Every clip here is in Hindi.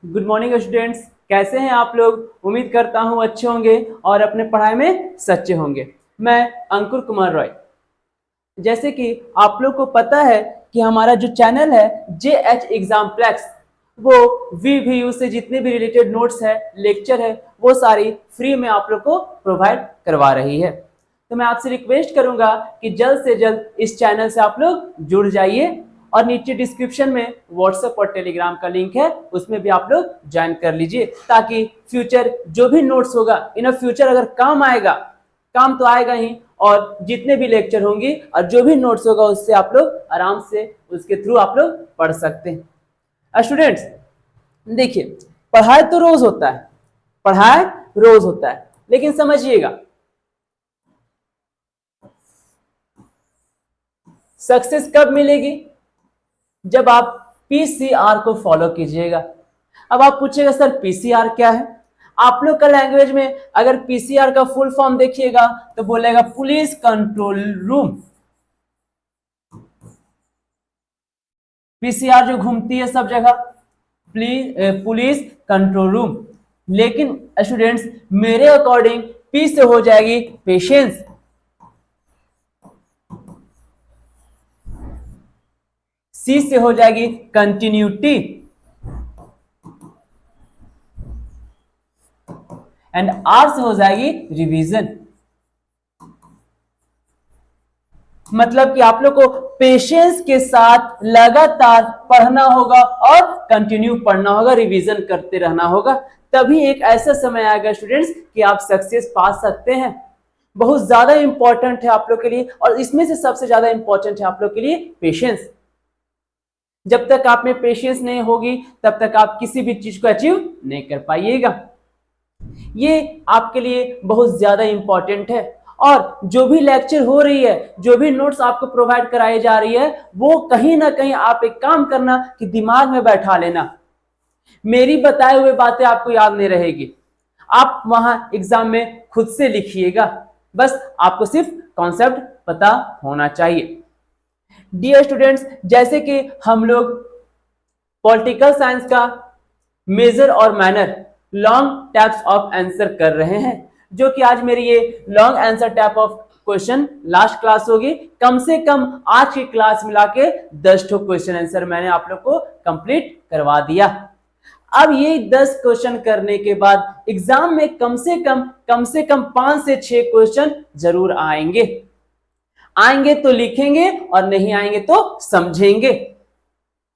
गुड मॉर्निंग स्टूडेंट्स, कैसे हैं आप लोग। उम्मीद करता हूं अच्छे होंगे और अपने पढ़ाई में सच्चे होंगे। मैं अंकुर कुमार रॉय। जैसे कि आप लोग को पता है कि हमारा जो चैनल है JH एग्जाम्प्लेक्स, वो VVU से जितने भी रिलेटेड नोट्स है, लेक्चर है, वो सारी फ्री में आप लोग को प्रोवाइड करवा रही है। तो मैं आपसे रिक्वेस्ट करूंगा कि जल्द से जल्द इस चैनल से आप लोग जुड़ जाइए और नीचे डिस्क्रिप्शन में व्हाट्सएप और टेलीग्राम का लिंक है, उसमें भी आप लोग ज्वाइन कर लीजिए, ताकि फ्यूचर जो भी नोट्स होगा इन फ्यूचर अगर काम आएगा, काम तो आएगा ही, और जितने भी लेक्चर होंगे और जो भी नोट्स होगा उससे आप लोग आराम से उसके थ्रू आप लोग पढ़ सकते हैं। स्टूडेंट्स देखिए, पढ़ाई तो रोज होता है, पढ़ाई रोज होता है, लेकिन समझिएगा सक्सेस कब मिलेगी? जब आप PCR को फॉलो कीजिएगा। अब आप पूछिएगा सर PCR क्या है? आप लोग का लैंग्वेज में अगर PCR का फुल फॉर्म देखिएगा तो बोलेगा पुलिस कंट्रोल रूम। PCR जो घूमती है सब जगह, पुलिस कंट्रोल रूम। लेकिन स्टूडेंट्स मेरे अकॉर्डिंग P से हो जाएगी पेशेंस, C से हो जाएगी कंटिन्यूटी, एंड R से हो जाएगी रिवीजन। मतलब कि आप लोग को पेशेंस के साथ लगातार पढ़ना होगा और कंटिन्यू पढ़ना होगा, रिवीजन करते रहना होगा, तभी एक ऐसा समय आएगा स्टूडेंट्स कि आप सक्सेस पा सकते हैं। बहुत ज्यादा इंपॉर्टेंट है आप लोग के लिए, और इसमें से सबसे ज्यादा इंपॉर्टेंट है आप लोग के लिए पेशेंस। जब तक आप में पेशेंस नहीं होगी तब तक आप किसी भी चीज को अचीव नहीं कर पाइएगा। ये आपके लिए बहुत ज्यादा इंपॉर्टेंट है। और जो भी लेक्चर हो रही है, जो भी नोट्स आपको प्रोवाइड कराई जा रही है, वो कहीं ना कहीं आप एक काम करना कि दिमाग में बैठा लेना। मेरी बताए हुए बातें आपको याद नहीं रहेगी, आप वहां एग्जाम में खुद से लिखिएगा, बस आपको सिर्फ कॉन्सेप्ट पता होना चाहिए। डियर स्टूडेंट्स, जैसे कि हम लोग पॉलिटिकल साइंस का मेजर और manner long taps of answer कर रहे हैं, जो कि आज मेरी ये long answer tap of question last class होगी। कम से कम आज की क्लास मिला के 10 क्वेश्चन आंसर मैंने आप लोग को कंप्लीट करवा दिया। अब ये 10 क्वेश्चन करने के बाद एग्जाम में कम से कम 5 से 6 क्वेश्चन जरूर आएंगे तो लिखेंगे, और नहीं आएंगे तो समझेंगे।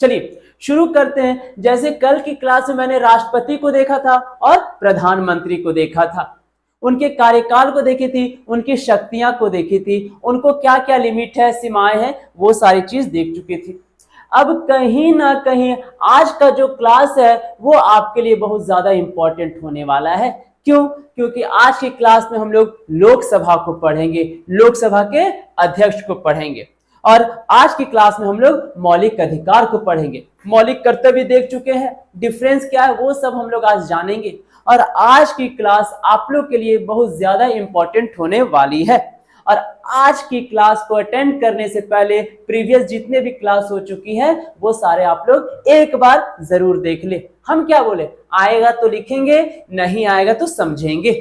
चलिए शुरू करते हैं। जैसे कल की क्लास में मैंने राष्ट्रपति को देखा था और प्रधानमंत्री को देखा था, उनके कार्यकाल को देखी थी, उनकी शक्तियां को देखी थी, उनको क्या क्या लिमिट है, सीमाएं हैं, वो सारी चीज देख चुकी थी। अब कहीं ना कहीं आज का जो क्लास है वो आपके लिए बहुत ज्यादा इंपॉर्टेंट होने वाला है। क्यों? क्योंकि आज की क्लास में हम लोग लोकसभा को पढ़ेंगे, लोकसभा के अध्यक्ष को पढ़ेंगे, और आज की क्लास में हम लोग मौलिक अधिकार को पढ़ेंगे। मौलिक कर्तव्य देख चुके हैं, डिफरेंस क्या है वो सब हम लोग आज जानेंगे। और आज की क्लास आप लोग के लिए बहुत ज्यादा इंपॉर्टेंट होने वाली है। और आज की क्लास को अटेंड करने से पहले प्रीवियस जितने भी क्लास हो चुकी है वो सारे आप लोग एक बार जरूर देख ले। हम क्या बोले, आएगा तो लिखेंगे, नहीं आएगा तो समझेंगे,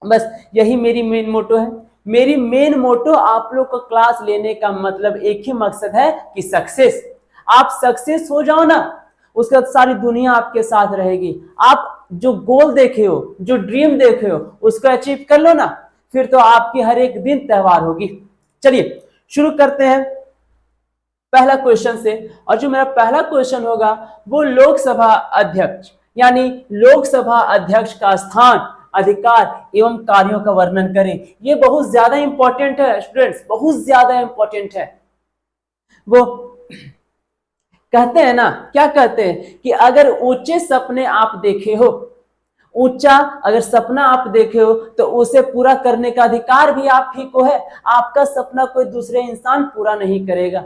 बस यही मेरी मेन मोटो है। मेरी मेन मोटो आप लोग को क्लास लेने का मतलब एक ही मकसद है कि सक्सेस, आप सक्सेस हो जाओ ना, उसके बाद सारी दुनिया आपके साथ रहेगी। आप जो गोल देखे हो, जो ड्रीम देखे हो, उसको अचीव कर लो ना, फिर तो आपकी हर एक दिन त्योहार होगी। चलिए शुरू करते हैं पहला क्वेश्चन से। और जो मेरा पहला क्वेश्चन होगा वो लोकसभा अध्यक्ष, यानी लोकसभा अध्यक्ष का स्थान, अधिकार एवं कार्यों का वर्णन करें। ये बहुत ज्यादा इंपॉर्टेंट है स्टूडेंट्स, बहुत ज्यादा इंपॉर्टेंट है। वो कहते हैं ना, क्या कहते हैं कि अगर ऊंचे सपने आप देखे हो, ऊंचा अगर सपना आप देखे हो तो उसे पूरा करने का अधिकार भी आप ही को है। आपका सपना कोई दूसरे इंसान पूरा नहीं करेगा,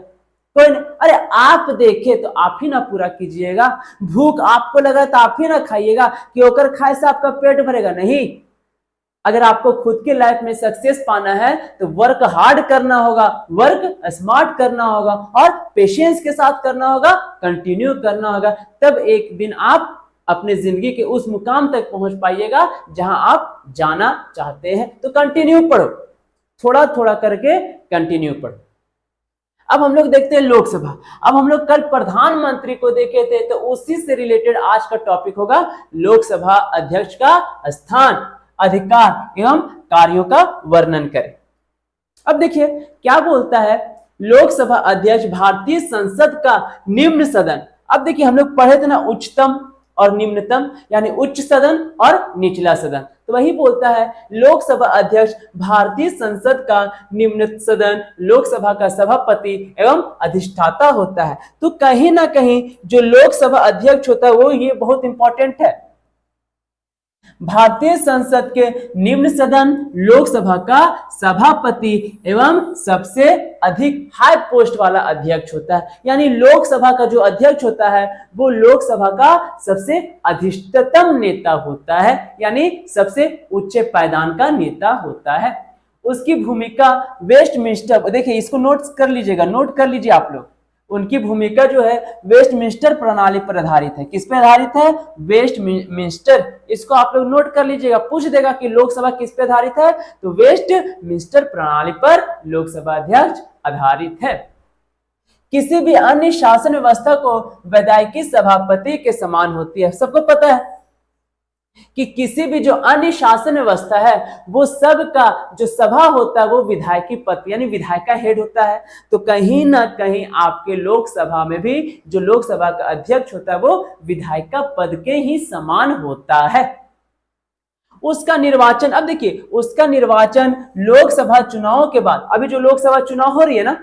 कोई नहीं। अरे आप देखे तो आप ही ना पूरा कीजिएगा। भूख आपको लगा तो आप ही ना खाइएगा कि होकर खाए से आपका पेट भरेगा, नहीं। अगर आपको खुद के लाइफ में सक्सेस पाना है तो वर्क हार्ड करना होगा, वर्क स्मार्ट करना होगा, और पेशेंस के साथ करना होगा, कंटिन्यू करना होगा, तब एक दिन आप अपने जिंदगी के उस मुकाम तक पहुंच पाइएगा जहां आप जाना चाहते हैं। तो कंटिन्यू पढ़ो, थोड़ा थोड़ा करके कंटिन्यू पढ़ो। अब हम लोग देखते हैं लोकसभा। अब हम लोग कल प्रधानमंत्री को देखे थे, तो उसी से रिलेटेड आज का टॉपिक होगा लोकसभा अध्यक्ष का स्थान, अधिकार एवं कार्यों का वर्णन करें। अब देखिए क्या बोलता है, लोकसभा अध्यक्ष भारतीय संसद का निम्न सदन। अब देखिए हम लोग पढ़े थे ना उच्चतम और निम्नतम, यानी उच्च सदन और निचला सदन। तो वही बोलता है लोकसभा अध्यक्ष भारतीय संसद का निम्न सदन लोकसभा का सभापति एवं अधिष्ठाता होता है। तो कहीं ना कहीं जो लोकसभा अध्यक्ष होता है वो ये बहुत इंपॉर्टेंट है। भारतीय संसद के निम्न सदन लोकसभा का सभापति एवं सबसे अधिक हाई पोस्ट वाला अध्यक्ष होता है। यानी लोकसभा का जो अध्यक्ष होता है वो लोकसभा का सबसे अधिष्ठतम नेता होता है, यानी सबसे उच्च पायदान का नेता होता है। उसकी भूमिका वेस्टमिंस्टर, देखिए इसको नोट कर लीजिएगा, नोट कर लीजिए आप लोग। उनकी भूमिका जो है वेस्टमिंस्टर प्रणाली पर आधारित है। किस पर आधारित है? वेस्टमिंस्टर। इसको आप लोग नोट कर लीजिएगा, पूछ देगा कि लोकसभा किस पे आधारित है, तो वेस्टमिंस्टर प्रणाली पर लोकसभा अध्यक्ष आधारित है। किसी भी अन्य शासन व्यवस्था को विधायकी सभापति के समान होती है। सबको पता है कि किसी भी जो अन्य शासन व्यवस्था है वो सब का जो सभा होता है वो विधायकी पद यानी विधायक का हेड होता है। तो कहीं ना कहीं आपके लोकसभा में भी जो लोकसभा का अध्यक्ष होता है वो विधायक का पद के ही समान होता है। उसका निर्वाचन, अब देखिए उसका निर्वाचन लोकसभा चुनाव के बाद, अभी जो लोकसभा चुनाव हो रही है ना,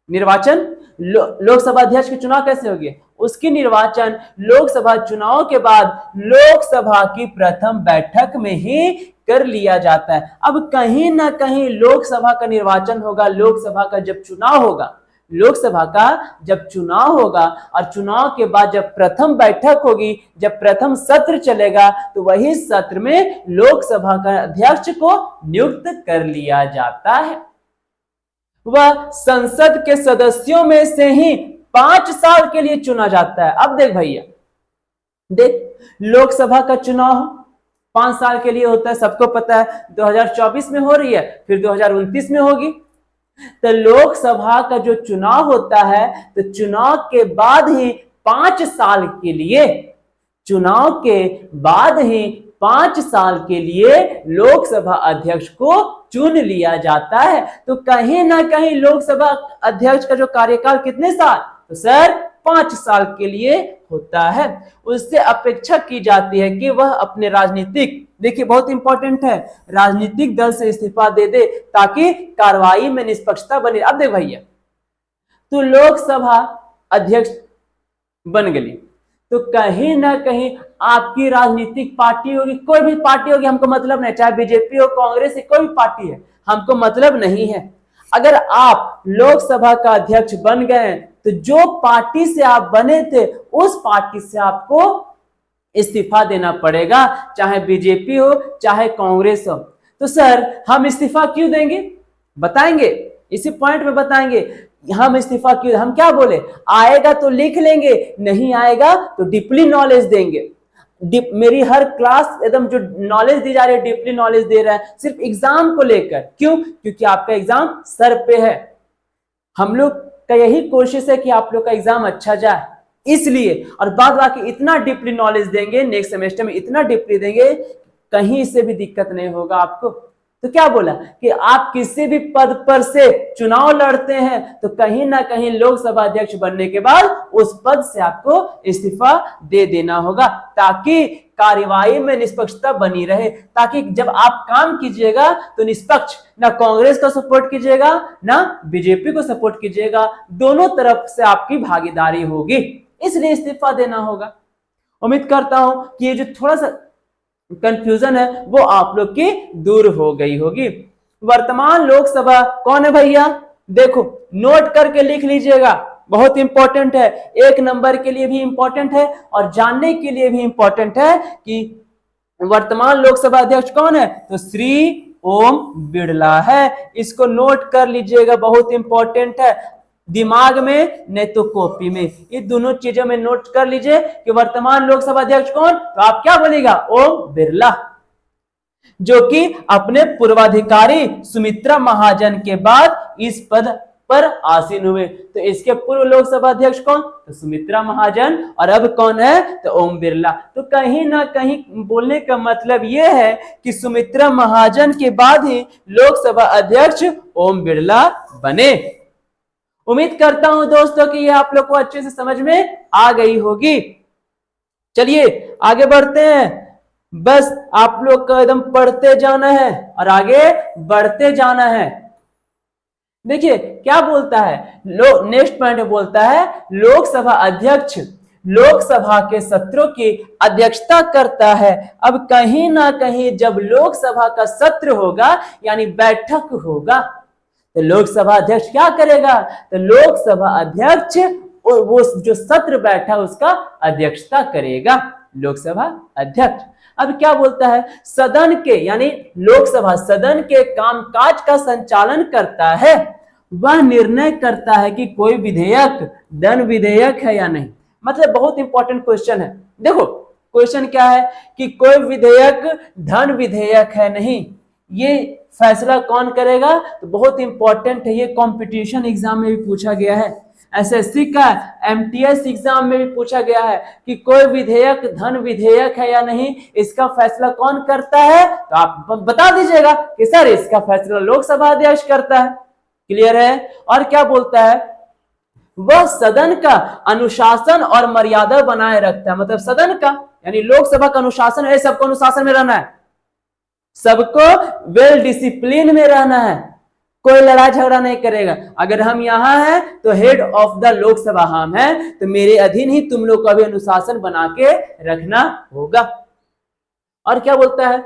निर्वाचन लोकसभा अध्यक्ष के चुनाव कैसे होगी, उसकी निर्वाचन लोकसभा चुनाव के बाद लोकसभा की प्रथम बैठक में ही कर लिया जाता है। अब कहीं ना कहीं लोकसभा का निर्वाचन होगा, लोकसभा का जब चुनाव होगा, लोकसभा का जब चुनाव होगा और चुनाव के बाद जब प्रथम बैठक होगी, जब प्रथम सत्र चलेगा, तो वही सत्र में लोकसभा का अध्यक्ष को नियुक्त कर लिया जाता है। वह संसद के सदस्यों में से ही 5 साल के लिए चुना जाता है। अब देख भैया, देख लोकसभा का चुनाव 5 साल के लिए होता है, सबको पता है। 2024 में हो रही है, फिर 2029 में होगी। तो लोकसभा का जो चुनाव होता है, तो चुनाव के बाद ही 5 साल के लिए, चुनाव के बाद ही 5 साल के लिए लोकसभा अध्यक्ष को चुन लिया जाता है। तो कहीं ना कहीं लोकसभा अध्यक्ष का जो कार्यकाल कितने साल, तो सर 5 साल के लिए होता है। उससे अपेक्षा की जाती है कि वह अपने राजनीतिक, देखिए बहुत इंपॉर्टेंट है, राजनीतिक दल से इस्तीफा दे दे ताकि कार्रवाई में निष्पक्षता बने। अब देख भैया, तो लोकसभा अध्यक्ष बन गई, तो कहीं ना कहीं आपकी राजनीतिक पार्टी होगी, कोई भी पार्टी होगी, हमको मतलब नहीं, चाहे बीजेपी हो, कांग्रेस है, कोई भी पार्टी है, हमको मतलब नहीं है। अगर आप लोकसभा का अध्यक्ष बन गए तो जो पार्टी से आप बने थे उस पार्टी से आपको इस्तीफा देना पड़ेगा, चाहे बीजेपी हो चाहे कांग्रेस हो। तो सर हम इस्तीफा क्यों देंगे, बताएंगे, इसी पॉइंट में बताएंगे हम इस्तीफा क्यों। हम क्या बोले, आएगा तो लिख लेंगे, नहीं आएगा तो डीपली नॉलेज देंगे। मेरी हर क्लास एकदम जो नॉलेज दी जा रही है, डीपली नॉलेज दे रहा है, सिर्फ एग्जाम को लेकर। क्यों? क्योंकि आपका एग्जाम सर पे है। हम लोग का यही कोशिश है कि आप लोग का एग्जाम अच्छा जाए, इसलिए। और बाद बाकी इतना डीपली नॉलेज देंगे, नेक्स्ट सेमेस्टर में इतना डीपली देंगे, कहीं से भी दिक्कत नहीं होगा आपको। तो क्या बोला कि आप किसी भी पद पर से चुनाव लड़ते हैं तो कहीं ना कहीं लोकसभा अध्यक्ष बनने के बाद उस पद से आपको इस्तीफा दे देना होगा, ताकि कार्यवाही में निष्पक्षता बनी रहे, ताकि जब आप काम कीजिएगा तो निष्पक्ष, ना कांग्रेस को सपोर्ट कीजिएगा ना बीजेपी को सपोर्ट कीजिएगा, दोनों तरफ से आपकी भागीदारी होगी, इसलिए इस्तीफा देना होगा। उम्मीद करता हूं कि ये जो थोड़ा सा कंफ्यूजन है वो आप लोग की दूर हो गई होगी। वर्तमान लोकसभा कौन है भैया, देखो नोट करके लिख लीजिएगा, बहुत इंपॉर्टेंट है, 1 नंबर के लिए भी इंपॉर्टेंट है और जानने के लिए भी इंपॉर्टेंट है कि वर्तमान लोकसभा अध्यक्ष कौन है, तो श्री ओम बिरला है। इसको नोट कर लीजिएगा, बहुत इंपॉर्टेंट है। दिमाग में नहीं तो कॉपी में। ये दोनों चीजों में नोट कर लीजिए कि वर्तमान लोकसभा अध्यक्ष कौन, तो आप क्या बोलेगा, ओम बिरला, जो कि अपने पूर्वाधिकारी सुमित्रा महाजन के बाद इस पद पर आसीन हुए। तो इसके पूर्व लोकसभा अध्यक्ष कौन, तो सुमित्रा महाजन, और अब कौन है, तो ओम बिरला। तो कहीं ना कहीं बोलने का मतलब यह है कि सुमित्रा महाजन के बाद ही लोकसभा अध्यक्ष ओम बिरला बने। उम्मीद करता हूं दोस्तों कि यह आप लोग को अच्छे से समझ में आ गई होगी। चलिए आगे बढ़ते हैं। बस आप लोग को एकदम पढ़ते जाना है और आगे बढ़ते जाना है। देखिए क्या बोलता है, नेक्स्ट पॉइंट बोलता है लोकसभा अध्यक्ष लोकसभा के सत्रों की अध्यक्षता करता है। अब कहीं ना कहीं जब लोकसभा का सत्र होगा यानी बैठक होगा तो लोकसभा अध्यक्ष क्या करेगा, तो लोकसभा अध्यक्ष वो जो सत्र बैठा उसका अध्यक्षता करेगा लोकसभा अध्यक्ष। अब क्या बोलता है, सदन के यानी लोकसभा सदन के कामकाज का संचालन करता है, वह निर्णय करता है कि कोई विधेयक धन विधेयक है या नहीं। मतलब बहुत इंपॉर्टेंट क्वेश्चन है। देखो क्वेश्चन क्या है कि कोई विधेयक धन विधेयक है नहीं, ये फैसला कौन करेगा, तो बहुत इंपॉर्टेंट है। ये कंपटीशन एग्जाम में भी पूछा गया है, एसएससी का एमटीएस एग्जाम में भी पूछा गया है कि कोई विधेयक धन विधेयक है या नहीं, इसका फैसला कौन करता है, तो आप बता दीजिएगा कि सर इसका फैसला लोकसभा अध्यक्ष करता है। क्लियर है। और क्या बोलता है, वह सदन का अनुशासन और मर्यादा बनाए रखता है। मतलब सदन का यानी लोकसभा का अनुशासन है, सबको अनुशासन में रहना है, सबको वेल डिसिप्लिन में रहना है, कोई लड़ाई झगड़ा नहीं करेगा। अगर हम यहाँ हैं तो हेड ऑफ द लोकसभा हम हैं, तो मेरे अधीन ही तुम लोग का भी अनुशासन बना के रखना होगा। और क्या बोलता है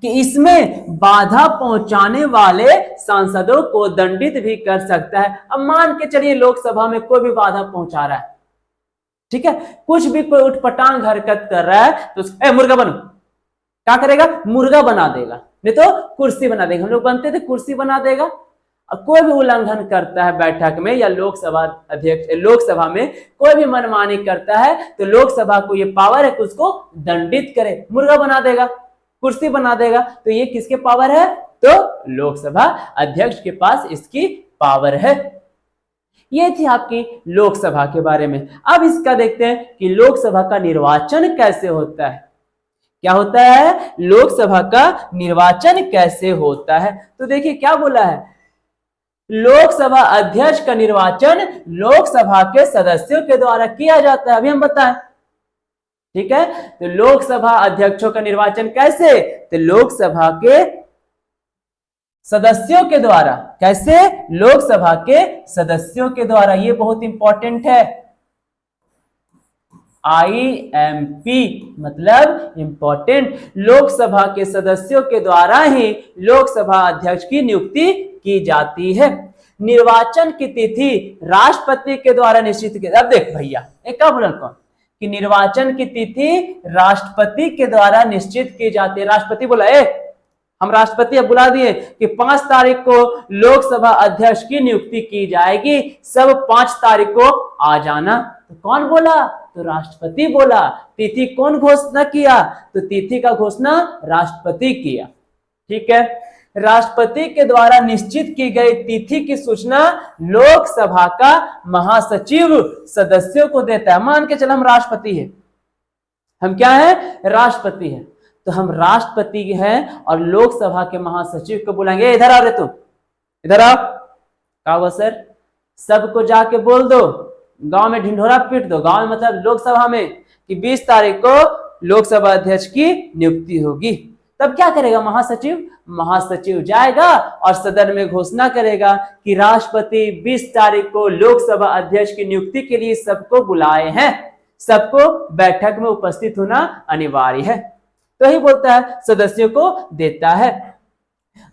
कि इसमें बाधा पहुंचाने वाले सांसदों को दंडित भी कर सकता है। अब मान के चलिए लोकसभा में कोई भी बाधा पहुंचा रहा है, ठीक है, कुछ भी कोई उठपटांग हरकत कर रहा है तो मुर्गा बनो, क्या करेगा, मुर्गा बना देगा, नहीं तो कुर्सी बना देगा। हम लोग बनते थे कुर्सी बना देगा। और कोई भी उल्लंघन करता है बैठक में या लोकसभा अध्यक्ष लोकसभा में कोई भी मनमानी करता है तो लोकसभा को ये पावर है कि उसको दंडित करे, मुर्गा बना देगा, कुर्सी बना देगा। तो ये किसके पावर है, तो लोकसभा अध्यक्ष के पास इसकी पावर है। ये थी आपकी लोकसभा के बारे में। अब इसका देखते हैं कि लोकसभा का निर्वाचन कैसे होता है। क्या होता है, लोकसभा का निर्वाचन कैसे होता है। तो देखिए क्या बोला है, लोकसभा अध्यक्ष का निर्वाचन लोकसभा के सदस्यों के द्वारा किया जाता है। अभी हम बताएं, ठीक है। तो लोकसभा अध्यक्षों का निर्वाचन कैसे, तो लोकसभा के सदस्यों के द्वारा। कैसे, लोकसभा के सदस्यों के द्वारा। ये बहुत इंपॉर्टेंट है। IMP मतलब इंपॉर्टेंट। लोकसभा के सदस्यों के द्वारा ही लोकसभा अध्यक्ष की नियुक्ति की जाती है। निर्वाचन की तिथि राष्ट्रपति के द्वारा निश्चित की। अब देख भैया एक क्या बोला कौन कि निर्वाचन की तिथि राष्ट्रपति के द्वारा निश्चित की जाती है। राष्ट्रपति बोला हम राष्ट्रपति अब बुला दिए कि 5 तारीख को लोकसभा अध्यक्ष की नियुक्ति की जाएगी, सब 5 तारीख को आ जाना। तो कौन बोला, तो राष्ट्रपति बोला। तिथि कौन घोषणा किया, तो तिथि का घोषणा राष्ट्रपति किया। ठीक है, राष्ट्रपति के द्वारा निश्चित की गई तिथि की सूचना लोकसभा का महासचिव सदस्यों को देता है। मान के चल हम राष्ट्रपति हैं, हम क्या है, राष्ट्रपति हैं, तो हम राष्ट्रपति हैं और लोकसभा के महासचिव को बुलाएंगे, इधर आओ रे तुम, इधर आओ। क्या हुआ सर, सबको जाके बोल दो, गांव में ढिंढोरा पीट दो, गांव में मतलब लोकसभा में, कि 20 तारीख को लोकसभा अध्यक्ष की नियुक्ति होगी। तब क्या करेगा महासचिव, महासचिव जाएगा और सदन में घोषणा करेगा कि राष्ट्रपति 20 तारीख को लोकसभा अध्यक्ष की नियुक्ति के लिए सबको बुलाए हैं, सबको बैठक में उपस्थित होना अनिवार्य है। तो ही बोलता है, सदस्यों को देता है।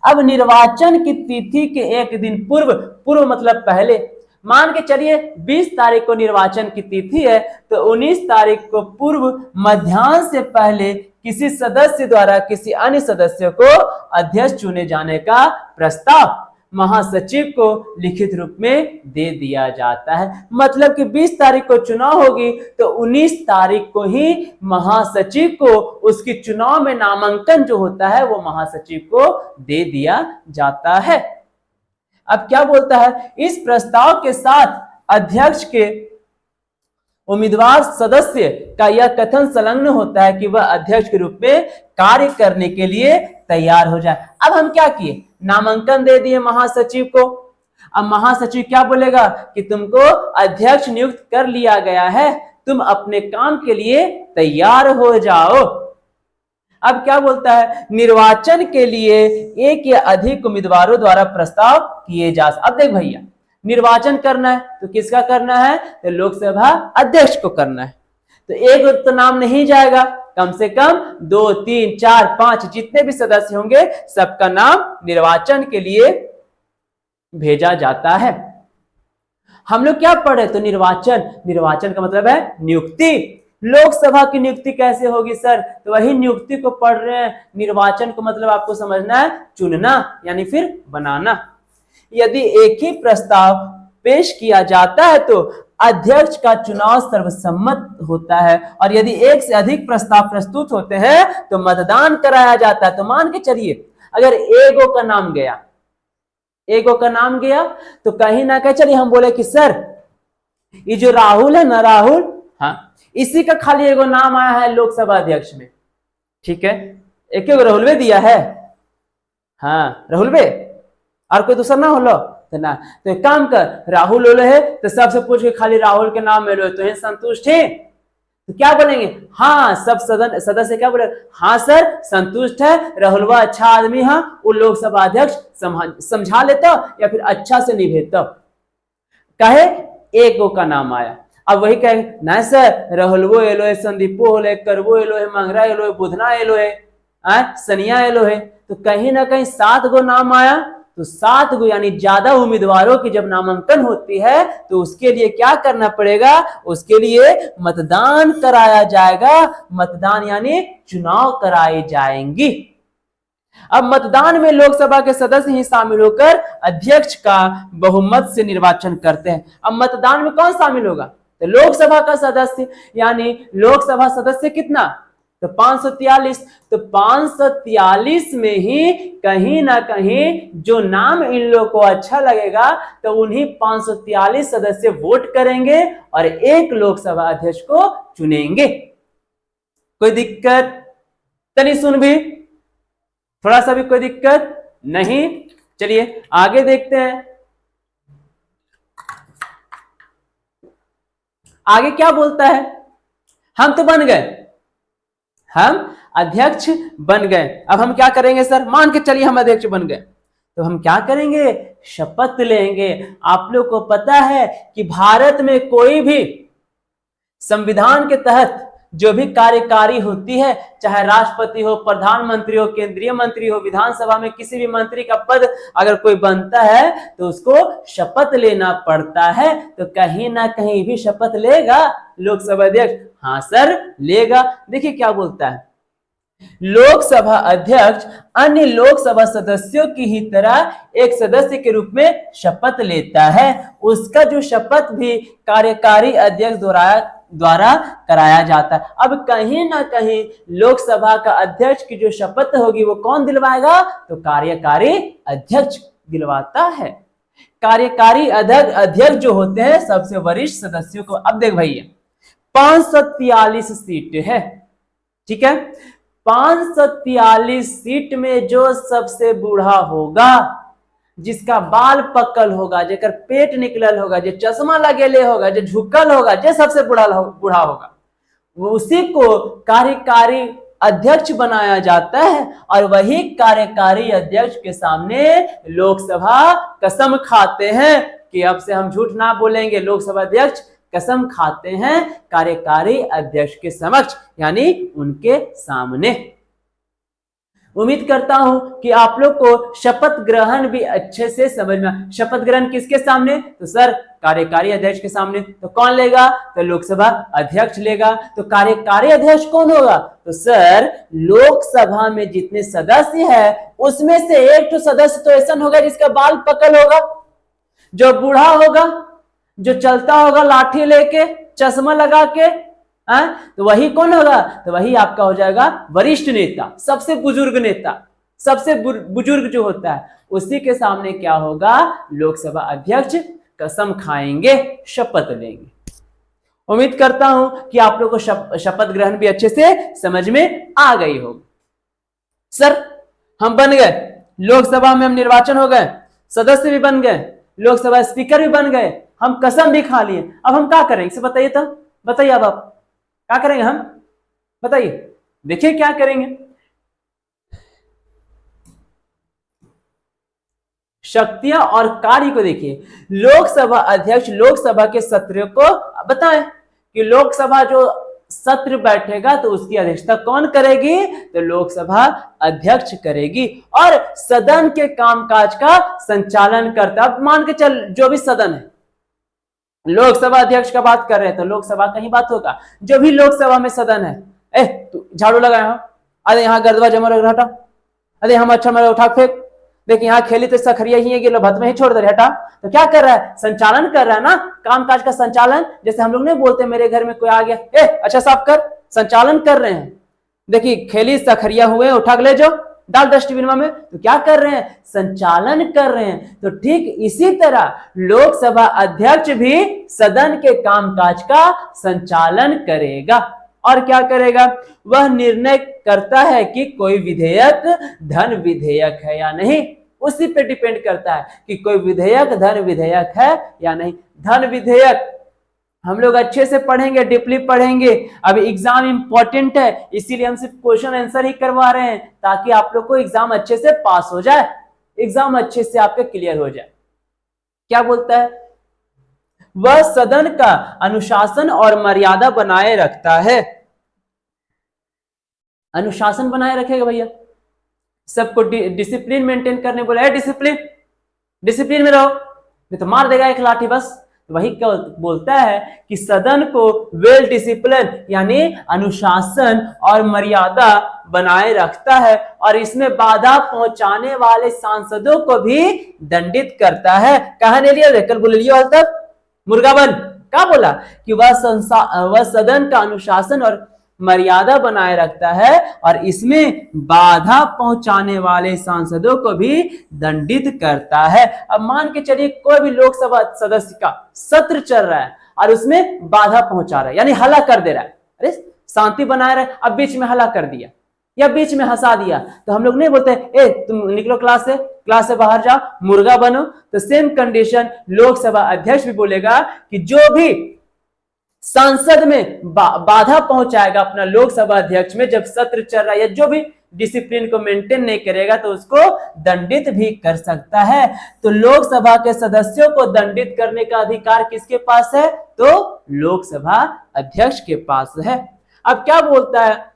अब निर्वाचन की तिथि के एक दिन पूर्व मतलब पहले, मान के चलिए 20 तारीख को निर्वाचन की तिथि है, तो 19 तारीख को पूर्व मध्याह्न से पहले किसी सदस्य द्वारा किसी अन्य सदस्य को अध्यक्ष चुने जाने का प्रस्ताव महासचिव को लिखित रूप में दे दिया जाता है। मतलब कि 20 तारीख को चुनाव होगी तो 19 तारीख को ही महासचिव को उसकी चुनाव में नामांकन जो होता है वो महासचिव को दे दिया जाता है। अब क्या बोलता है, इस प्रस्ताव के साथ अध्यक्ष के उम्मीदवार सदस्य का यह कथन संलग्न होता है कि वह अध्यक्ष के रूप में कार्य करने के लिए तैयार हो जाए। अब हम क्या किए, नामांकन दे दिए महासचिव को। अब महासचिव क्या बोलेगा कि तुमको अध्यक्ष नियुक्त कर लिया गया है, तुम अपने काम के लिए तैयार हो जाओ। अब क्या बोलता है, निर्वाचन के लिए एक या अधिक उम्मीदवारों द्वारा प्रस्ताव किए जा। अब देख भैया, निर्वाचन करना है तो किसका करना है, तो लोकसभा अध्यक्ष को करना है। तो एक तो नाम नहीं जाएगा, कम से कम 2, 3, 4, 5 जितने भी सदस्य होंगे सबका नाम निर्वाचन के लिए भेजा जाता है। हम लोग क्या पढ़े, तो निर्वाचन का मतलब है नियुक्ति। लोकसभा की नियुक्ति कैसे होगी सर, तो वही नियुक्ति को पढ़ रहे हैं। निर्वाचन को मतलब आपको समझना है चुनना यानी फिर बनाना। यदि एक ही प्रस्ताव पेश किया जाता है तो अध्यक्ष का चुनाव सर्वसम्मत होता है, और यदि एक से अधिक प्रस्ताव प्रस्तुत होते हैं तो मतदान कराया जाता है। तो मान के चलिए अगर एगो का नाम गया तो कहीं ना कहीं चलिए हम बोले कि सर ये जो राहुल है ना, राहुल, हाँ, इसी का खाली एगो नाम आया है लोकसभा अध्यक्ष में, ठीक है, एक राहुलवे दिया है, हाँ राहुलवे, और कोई दूसरा ना होलो तो ना, तो एक काम कर, राहुल ओलो है तो सबसे पूछ के खाली राहुल के नाम में लो, तो संतुष्ट है, तो क्या बोलेंगे, हाँ, सब सदस्य क्या बोले, हाँ सर संतुष्ट है, राहुलवा अच्छा आदमी है, वो लोकसभा अध्यक्ष समझा लेता या फिर अच्छा से निभेता। कहे एक का नाम आया, अब वही कहे ना सर राहुलवो एलो है, संदीपो होले, करवो एलो है, मंगरा एलो है, बुधना एलो है, सनिया एलो है, तो कहीं ना कहीं 7 गो नाम आया। तो 7 गो यानी ज्यादा उम्मीदवारों की जब नामांकन होती है तो उसके लिए क्या करना पड़ेगा, उसके लिए मतदान कराया जाएगा। मतदान यानी चुनाव कराए जाएंगी। अब मतदान में लोकसभा के सदस्य ही शामिल होकर अध्यक्ष का बहुमत से निर्वाचन करते हैं। अब मतदान में कौन शामिल होगा, तो लोकसभा का सदस्य, यानी लोकसभा सदस्य कितना, तो 543। तो 543 में ही कहीं ना कहीं जो नाम इन लोग को अच्छा लगेगा तो उन्हीं 543 सदस्य वोट करेंगे और एक लोकसभा अध्यक्ष को चुनेंगे। कोई दिक्कत तो नहीं, सुन भी थोड़ा सा भी कोई दिक्कत नहीं। चलिए आगे देखते हैं, आगे क्या बोलता है। हम तो बन गए, हम अध्यक्ष बन गए, अब हम क्या करेंगे सर, मान के चलिए हम अध्यक्ष बन गए तो हम क्या करेंगे, शपथ लेंगे। आप लोग को पता है कि भारत में कोई भी संविधान के तहत जो भी कार्यकारी होती है, चाहे राष्ट्रपति हो, प्रधानमंत्री हो, केंद्रीय मंत्री हो, विधानसभा में किसी भी मंत्री का पद अगर कोई बनता है तो उसको शपथ लेना पड़ता है। तो कहीं ना कहीं भी शपथ लेगा लोकसभा अध्यक्ष, हाँ सर लेगा। देखिए क्या बोलता है, लोकसभा अध्यक्ष अन्य लोकसभा सदस्यों की ही तरह एक सदस्य के रूप में शपथ लेता है। उसका जो शपथ भी कार्यकारी अध्यक्ष द्वारा कराया जाता है। अब कहीं ना कहीं लोकसभा का अध्यक्ष की जो शपथ होगी वो कौन दिलवाएगा, तो कार्यकारी अध्यक्ष दिलवाता है। कार्यकारी अध्यक्ष जो होते हैं सबसे वरिष्ठ सदस्यों को। अब देख भैया 543 सीट है, ठीक है, 543 सीट में जो सबसे बूढ़ा होगा, जिसका बाल पकल होगा, जेकर पेट निकलल होगा, जो चश्मा लगेले होगा, जो झुकल होगा, जो सबसे बूढ़ा होगा, वो उसी को कार्यकारी अध्यक्ष बनाया जाता है। और वही कार्यकारी अध्यक्ष के सामने लोकसभा कसम खाते हैं कि अब से हम झूठ ना बोलेंगे। लोकसभा अध्यक्ष कसम खाते हैं कार्यकारी अध्यक्ष के समक्ष, यानी उनके सामने। उम्मीद करता हूं कि आप लोग को शपथ ग्रहण भी अच्छे से समझ में। शपथ ग्रहण किसके सामने? तो सर कार्यकारी अध्यक्ष के सामने। तो कौन लेगा? तो लोकसभा अध्यक्ष लेगा। तो कार्यकारी अध्यक्ष कौन होगा? तो सर लोकसभा में जितने सदस्य हैं उसमें से एक तो सदस्य तो ऐसा होगा जिसका बाल पकल होगा, जो बूढ़ा होगा, जो चलता होगा लाठी लेके, चश्मा लगा के, तो वही कौन होगा? तो वही आपका हो जाएगा वरिष्ठ नेता, सबसे बुजुर्ग नेता, सबसे बुजुर्ग जो होता है उसी के सामने क्या होगा? लोकसभा अध्यक्ष कसम खाएंगे, शपथ लेंगे। उम्मीद करता हूं कि आप लोगों को शपथ ग्रहण भी अच्छे से समझ में आ गई होगी। सर हम बन गए, लोकसभा में हम निर्वाचन हो गए, सदस्य भी बन गए, लोकसभा स्पीकर भी बन गए, हम कसम भी खा लिए, अब हम क्या करेंगे? इसे बताइए तो, बताइए अब आप क्या करेंगे? हम बताइए, देखिए क्या करेंगे। शक्तियां और कार्य को देखिए। लोकसभा अध्यक्ष लोकसभा के सत्र को बताएं कि लोकसभा जो सत्र बैठेगा तो उसकी अध्यक्षता कौन करेगी? तो लोकसभा अध्यक्ष करेगी। और सदन के कामकाज का संचालन करता, अब मान के चल जो भी सदन है, लोकसभा अध्यक्ष का बात कर रहे हैं तो लोकसभा का ही बात होगा। जो भी लोकसभा में सदन है, तू झाड़ू लगा यहां, अरे यहाँ गर्दवा जमा हटा, अरे हम अच्छा मेरा उठा फेंक, देखिए यहाँ खेली तो सखरिया ही है, भत में ही छोड़ दे, हटा। तो क्या कर रहा है? संचालन कर रहा है ना, कामकाज का संचालन। जैसे हम लोग नहीं बोलते मेरे घर में कोई आ गया, अच्छा साफ कर, संचालन कर रहे हैं। देखिए खेली सखरिया हुए, उठा ले जो, डाल डस्टबिन में। तो क्या कर रहे हैं? संचालन कर रहे हैं। तो ठीक इसी तरह लोकसभा अध्यक्ष भी सदन के कामकाज का संचालन करेगा। और क्या करेगा? वह निर्णय करता है कि कोई विधेयक धन विधेयक है या नहीं। उसी पे डिपेंड करता है कि कोई विधेयक धन विधेयक है या नहीं। धन विधेयक हम लोग अच्छे से पढ़ेंगे, डीपली पढ़ेंगे। अभी एग्जाम इंपॉर्टेंट है, इसीलिए हम सिर्फ क्वेश्चन आंसर ही करवा रहे हैं ताकि आप लोग को एग्जाम अच्छे से पास हो जाए, एग्जाम अच्छे से आपके क्लियर हो जाए। क्या बोलता है? वह सदन का अनुशासन और मर्यादा बनाए रखता है। अनुशासन बनाए रखेगा भैया, सबको डिसिप्लिन मेंटेन करने बोला है। डिसिप्लिन में रहो, नहीं तो मार देगा एक लाठी बस। वही क्या बोलता है कि सदन को वेल डिसिप्लिन यानी अनुशासन और मर्यादा बनाए रखता है और इसमें बाधा पहुंचाने वाले सांसदों को भी दंडित करता है। कहा नहीं लिया, कल बोल लिया तक मुर्गा बन। क्या बोला? कि वह सदन का अनुशासन और मर्यादा बनाए रखता है और इसमें बाधा पहुंचाने वाले सांसदों को भी दंडित करता है। अब मान के चलिए कोई भी लोकसभा सदस्य का सत्र चल रहा है और उसमें बाधा पहुंचा रहा है, यानी हल्ला कर दे रहा है, अरे शांति बनाए रहे, अब बीच में हल्ला कर दिया या बीच में हंसा दिया, तो हम लोग नहीं बोलते ए तुम निकलो क्लास से बाहर जाओ, मुर्गा बनो। तो सेम कंडीशन लोकसभा अध्यक्ष भी बोलेगा कि जो भी संसद में बाधा पहुंचाएगा अपना लोकसभा अध्यक्ष में जब सत्र चल रहा है, या जो भी डिसिप्लिन को मेंटेन नहीं करेगा तो उसको दंडित भी कर सकता है। तो लोकसभा के सदस्यों को दंडित करने का अधिकार किसके पास है? तो लोकसभा अध्यक्ष के पास है। अब क्या बोलता है?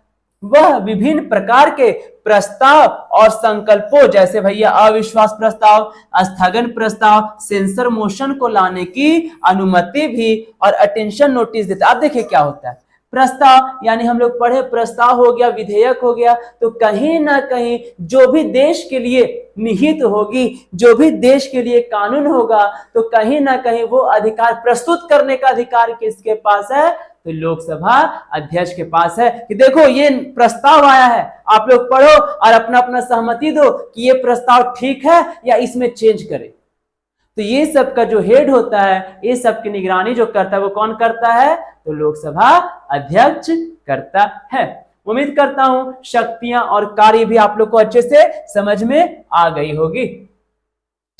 वह विभिन्न प्रकार के प्रस्ताव और संकल्पों जैसे भैया अविश्वास प्रस्ताव, स्थगन प्रस्ताव, सेंसर मोशन को लाने की अनुमति भी और अटेंशन नोटिस देता है। अब देखिए क्या होता है, प्रस्ताव यानी हम लोग पढ़े प्रस्ताव हो गया, विधेयक हो गया, तो कहीं ना कहीं जो भी देश के लिए निहित होगी, जो भी देश के लिए कानून होगा, तो कहीं ना कहीं वो अधिकार प्रस्तुत करने का अधिकार किसके पास है? तो लोकसभा अध्यक्ष के पास है कि देखो ये प्रस्ताव आया है, आप लोग पढ़ो और अपना अपना सहमति दो कि ये प्रस्ताव ठीक है या इसमें चेंज करें। तो ये सब का जो हेड होता है, ये सब की निगरानी जो करता है वो कौन करता है? तो लोकसभा अध्यक्ष करता है। उम्मीद करता हूं शक्तियां और कार्य भी आप लोग को अच्छे से समझ में आ गई होगी।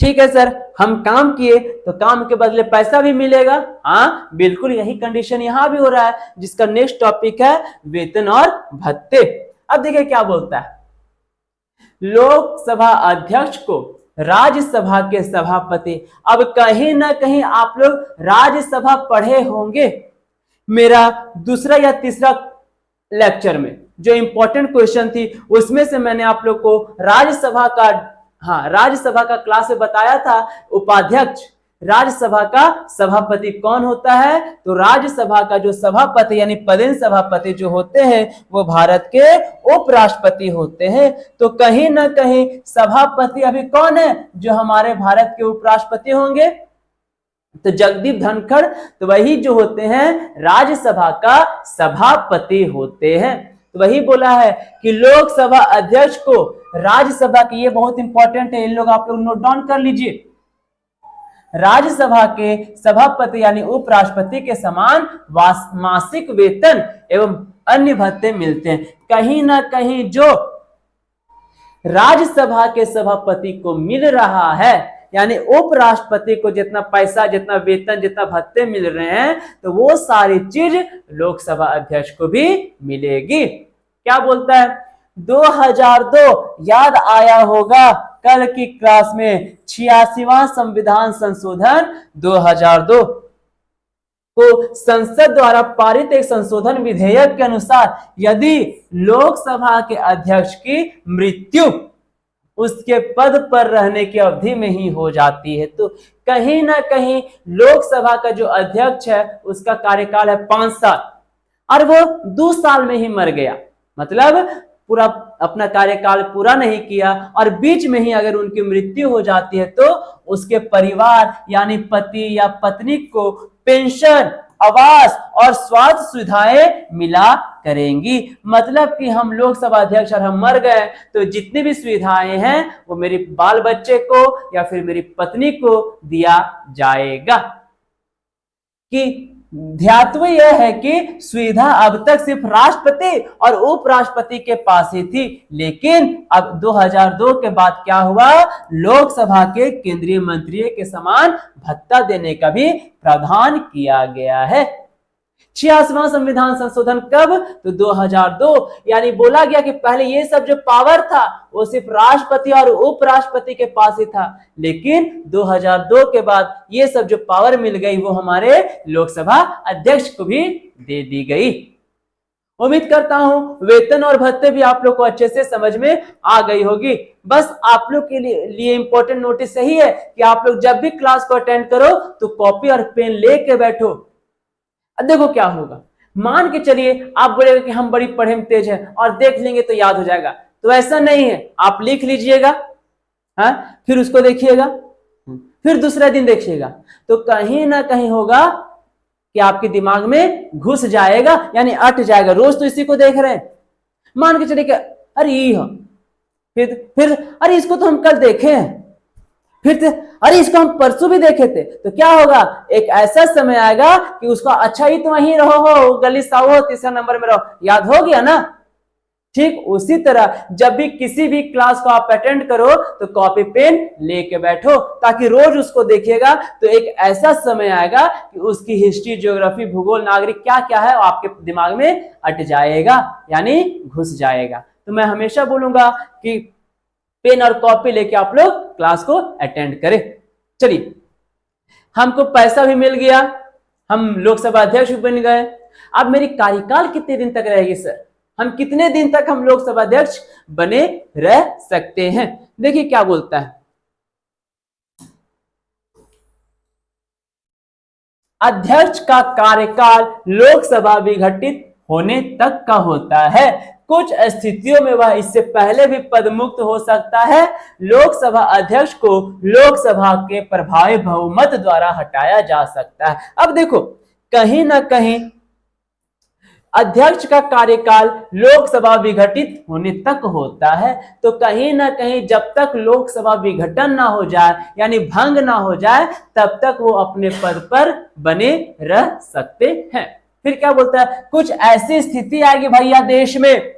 ठीक है सर, हम काम किए तो काम के बदले पैसा भी मिलेगा। हाँ बिल्कुल, यही कंडीशन यहां भी हो रहा है, जिसका नेक्स्ट टॉपिक है वेतन और भत्ते। अब देखिए क्या बोलता है, लोकसभा अध्यक्ष को राज्यसभा के सभापति। अब कहीं ना कहीं आप लोग राज्यसभा पढ़े होंगे, मेरा दूसरा या तीसरा लेक्चर में जो इंपॉर्टेंट क्वेश्चन थी उसमें से मैंने आप लोग को राज्यसभा का क्लास में बताया था। उपाध्यक्ष, राज्यसभा का सभापति कौन होता है? तो राज्यसभा का जो सभापति यानी पदेन सभापति जो होते हैं वो भारत के उपराष्ट्रपति होते हैं। तो कहीं ना कहीं सभापति अभी कौन है जो हमारे भारत के उपराष्ट्रपति होंगे? तो जगदीप धनखड़, तो वही जो होते हैं राज्यसभा का सभापति होते हैं। तो वही बोला है कि लोकसभा अध्यक्ष को राज्यसभा की, ये बहुत इंपॉर्टेंट है, इन लोग आप लोग नोट डाउन कर लीजिए, राज्यसभा के सभापति यानी उपराष्ट्रपति के समान मासिक वेतन एवं अन्य भत्ते मिलते हैं। कहीं ना कहीं जो राज्यसभा के सभापति को मिल रहा है यानी उपराष्ट्रपति को जितना पैसा, जितना वेतन, जितना भत्ते मिल रहे हैं, तो वो सारी चीज लोकसभा अध्यक्ष को भी मिलेगी। क्या बोलता है? 2002 याद आया होगा कल की क्लास में, 86वां संविधान संशोधन 2002 को संसद द्वारा पारित एक संशोधन विधेयक के अनुसार यदि लोकसभा के अध्यक्ष की मृत्यु उसके पद पर रहने की अवधि में ही हो जाती है, तो कहीं ना कहीं लोकसभा का जो अध्यक्ष है उसका कार्यकाल है 5 साल और वो 2 साल में ही मर गया, मतलब पूरा अपना कार्यकाल पूरा नहीं किया और बीच में ही अगर उनकी मृत्यु हो जाती है तो उसके परिवार यानी पति या पत्नी को पेंशन, आवास और स्वास्थ्य सुविधाएं मिला करेंगी। मतलब कि हम लोकसभा अध्यक्ष और हम मर गए तो जितनी भी सुविधाएं हैं वो मेरे बाल बच्चे को या फिर मेरी पत्नी को दिया जाएगा। कि ध्यात्व यह है कि सुविधा अब तक सिर्फ राष्ट्रपति और उपराष्ट्रपति के पास ही थी, लेकिन अब 2002 के बाद क्या हुआ? लोकसभा के केंद्रीय मंत्री के समान भत्ता देने का भी प्रावधान किया गया है। 86वां संविधान संशोधन कब? तो 2002। यानी बोला गया कि पहले ये सब जो पावर था वो सिर्फ राष्ट्रपति और उपराष्ट्रपति के पास ही था, लेकिन 2002 के बाद ये सब जो पावर मिल गई वो हमारे लोकसभा अध्यक्ष को भी दे दी गई। उम्मीद करता हूं वेतन और भत्ते भी आप लोग को अच्छे से समझ में आ गई होगी। बस आप लोग के लिए इंपॉर्टेंट नोटिस यही है कि आप लोग जब भी क्लास को अटेंड करो तो कॉपी और पेन लेके बैठो। अब देखो क्या होगा, मान के चलिए आप बोलेगा कि हम बड़ी पढ़े में तेज हैं और देख लेंगे तो याद हो जाएगा, तो ऐसा नहीं है। आप लिख लीजिएगा, फिर उसको देखिएगा, फिर दूसरा दिन देखिएगा, तो कहीं ना कहीं होगा कि आपके दिमाग में घुस जाएगा यानी अट जाएगा। रोज तो इसी को देख रहे हैं, मान के चलिए कि अरे ये हो, फिर अरे इसको तो हम कल देखे हैं, फिर अरे इसको हम परसों भी देखे थे। तो क्या होगा, एक ऐसा समय आएगा कि उसका अच्छा ही तो वहीं रहो हो, गली साव हो, तीसरा नंबर में रहो, याद हो गया ना। ठीक उसी तरह जब भी किसी भी क्लास को आप अटेंड करो तो कॉपी पेन लेके बैठो, ताकि रोज उसको देखिएगा तो एक ऐसा समय आएगा कि उसकी हिस्ट्री, ज्योग्राफी, भूगोल, नागरिक क्या क्या है आपके दिमाग में अट जाएगा यानी घुस जाएगा। तो मैं हमेशा बोलूंगा कि पेन और कॉपी लेके आप लोग क्लास को अटेंड करें। चलिए, हमको पैसा भी मिल गया, हम लोकसभा अध्यक्ष भी बन गए। अब मेरी कार्यकाल कितने दिन तक रहेगी सर? हम कितने दिन तक हम लोकसभा अध्यक्ष बने रह सकते हैं? देखिए क्या बोलता है, अध्यक्ष का कार्यकाल लोकसभा विघटित होने तक का होता है। कुछ स्थितियों में वह इससे पहले भी पदमुक्त हो सकता है। लोकसभा अध्यक्ष को लोकसभा के प्रभावी बहुमत द्वारा हटाया जा सकता है। अब देखो, कहीं ना कहीं अध्यक्ष का कार्यकाल लोकसभा विघटित होने तक होता है, तो कहीं ना कहीं जब तक लोकसभा विघटन ना हो जाए यानी भंग ना हो जाए तब तक वो अपने पद पर बने रह सकते हैं। फिर क्या बोलता है, कुछ ऐसी स्थिति आएगी भैया देश में,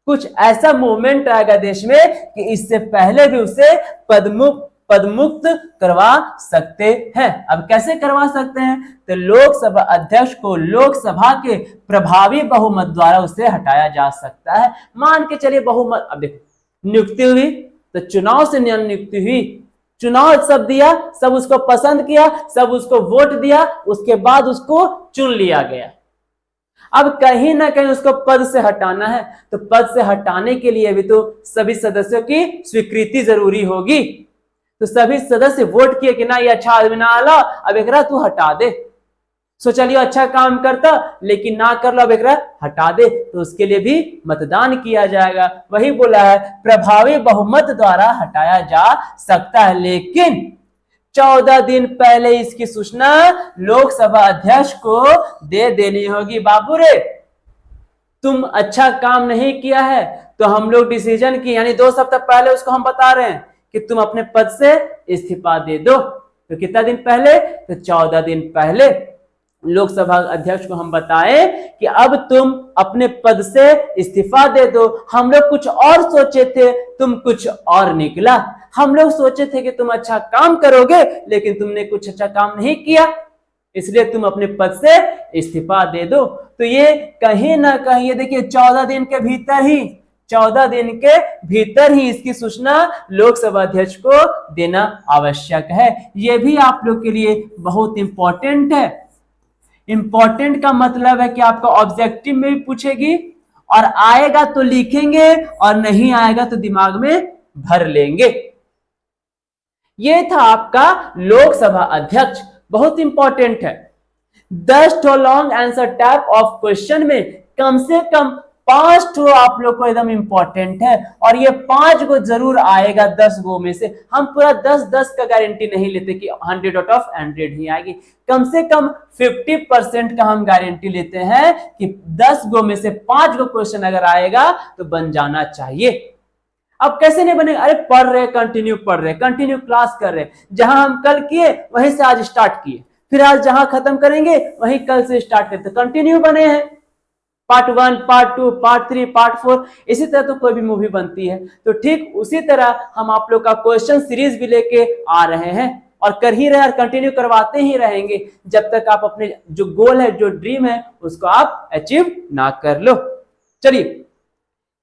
कुछ ऐसा मूवमेंट आएगा देश में कि इससे पहले भी उसे पदमुक्त करवा सकते हैं। अब कैसे करवा सकते हैं? तो लोकसभा अध्यक्ष को लोकसभा के प्रभावी बहुमत द्वारा उसे हटाया जा सकता है। मान के चलिए बहुमत, अब देखो नियुक्ति हुई तो चुनाव से नियुक्ति हुई, चुनाव सब दिया, सब उसको पसंद किया, सब उसको वोट दिया, उसके बाद उसको चुन लिया गया। अब कहीं ना कहीं उसको पद से हटाना है, तो पद से हटाने के लिए भी तो सभी सदस्यों की स्वीकृति जरूरी होगी। तो सभी सदस्य वोट किए कि ना ये अच्छा आदमी ना आला, अब एकरा तू हटा दे। सो चलिए अच्छा काम करता लेकिन ना कर लो, अब एकरा हटा दे, तो उसके लिए भी मतदान किया जाएगा। वही बोला है प्रभावी बहुमत द्वारा हटाया जा सकता है, लेकिन 14 दिन पहले इसकी सूचना लोकसभा अध्यक्ष को दे देनी होगी। बाबू रे तुम अच्छा काम नहीं किया है तो हम लोग डिसीजन की यानी 2 सप्ताह पहले उसको हम बता रहे हैं कि तुम अपने पद से इस्तीफा दे दो। तो कितना दिन पहले? तो 14 दिन पहले लोकसभा अध्यक्ष को हम बताए कि अब तुम अपने पद से इस्तीफा दे दो। हम लोग कुछ और सोचे थे, तुम कुछ और निकला। हम लोग सोचे थे कि तुम अच्छा काम करोगे लेकिन तुमने कुछ अच्छा काम नहीं किया, इसलिए तुम अपने पद से इस्तीफा दे दो। तो ये कहीं ना कहीं ये देखिए 14 दिन के भीतर ही 14 दिन के भीतर ही इसकी सूचना लोकसभा अध्यक्ष को देना आवश्यक है। यह भी आप लोग के लिए बहुत इंपॉर्टेंट है। इंपॉर्टेंट का मतलब है कि आपको ऑब्जेक्टिव में भी पूछेगी और आएगा तो लिखेंगे और नहीं आएगा तो दिमाग में भर लेंगे। यह था आपका लोकसभा अध्यक्ष, बहुत इंपॉर्टेंट है। 10 long answer type of question में कम से कम 5 ठो आप लोग को एकदम इंपॉर्टेंट है और ये 5 को जरूर आएगा 10 गो में से। हम पूरा 10-10 का गारंटी नहीं लेते कि 100 आउट ऑफ 100 ही आएगी, कम से कम 50% का हम गारंटी लेते हैं कि 10 गो में से 5 गो क्वेश्चन अगर आएगा तो बन जाना चाहिए। अब कैसे नहीं बनेगा? अरे पढ़ रहे, कंटिन्यू पढ़ रहे, कंटिन्यू क्लास कर रहे, जहां हम कल किए वहीं से आज स्टार्ट किए, फिर आज जहां खत्म करेंगे वहीं कल से स्टार्ट करते, कंटिन्यू बने हैं। पार्ट 1, पार्ट 2, पार्ट 3, पार्ट 4, इसी तरह तो कोई भी मूवी बनती है। तो ठीक उसी तरह हम आप लोग का क्वेश्चन सीरीज भी लेके आ रहे हैं और कर ही रहे और कंटिन्यू करवाते ही रहेंगे जब तक आप अपने जो गोल है, जो ड्रीम है, उसको आप अचीव ना कर लो। चलिए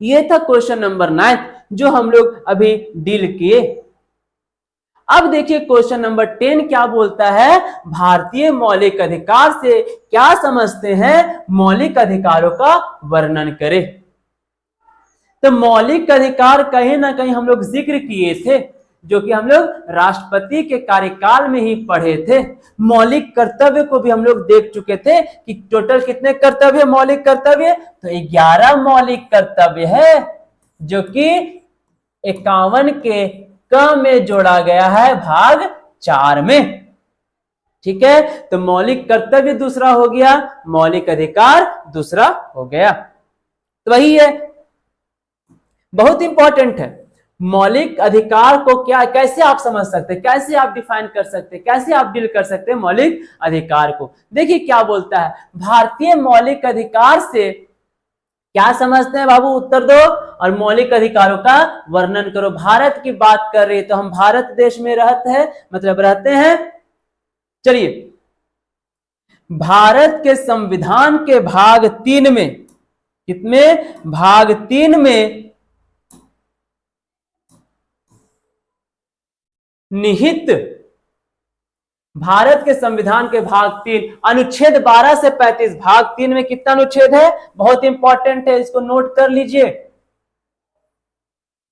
ये था क्वेश्चन नंबर 9 जो हम लोग अभी डील किए। अब देखिए क्वेश्चन नंबर 10 क्या बोलता है, भारतीय मौलिक अधिकार से क्या समझते हैं, मौलिक अधिकारों का वर्णन करें। तो मौलिक अधिकार कहीं ना कहीं हम लोग जिक्र किए थे, जो कि हम लोग राष्ट्रपति के कार्यकाल में ही पढ़े थे। मौलिक कर्तव्य को भी हम लोग देख चुके थे कि टोटल कितने कर्तव्य, मौलिक कर्तव्य, तो 11 मौलिक कर्तव्य है जो कि 51 के क में जोड़ा गया है भाग 4 में। ठीक है, तो मौलिक कर्तव्य दूसरा हो गया, मौलिक अधिकार दूसरा हो गया। तो वही है, बहुत इंपॉर्टेंट है। मौलिक अधिकार को क्या, कैसे आप समझ सकते हैं, कैसे आप डिफाइन कर सकते हैं, कैसे आप डील कर सकते हैं मौलिक अधिकार को। देखिए क्या बोलता है, भारतीय मौलिक अधिकार से क्या समझते हैं बाबू, उत्तर दो और मौलिक अधिकारों का वर्णन करो। भारत की बात कर रही है तो हम भारत देश में रहते हैं, मतलब रहते हैं। चलिए भारत के संविधान के भाग 3 में, कितने भाग 3 में निहित, भारत के संविधान के भाग 3 अनुच्छेद 12 से 35, भाग 3 में कितना अनुच्छेद है, बहुत इंपॉर्टेंट है, इसको नोट कर लीजिए,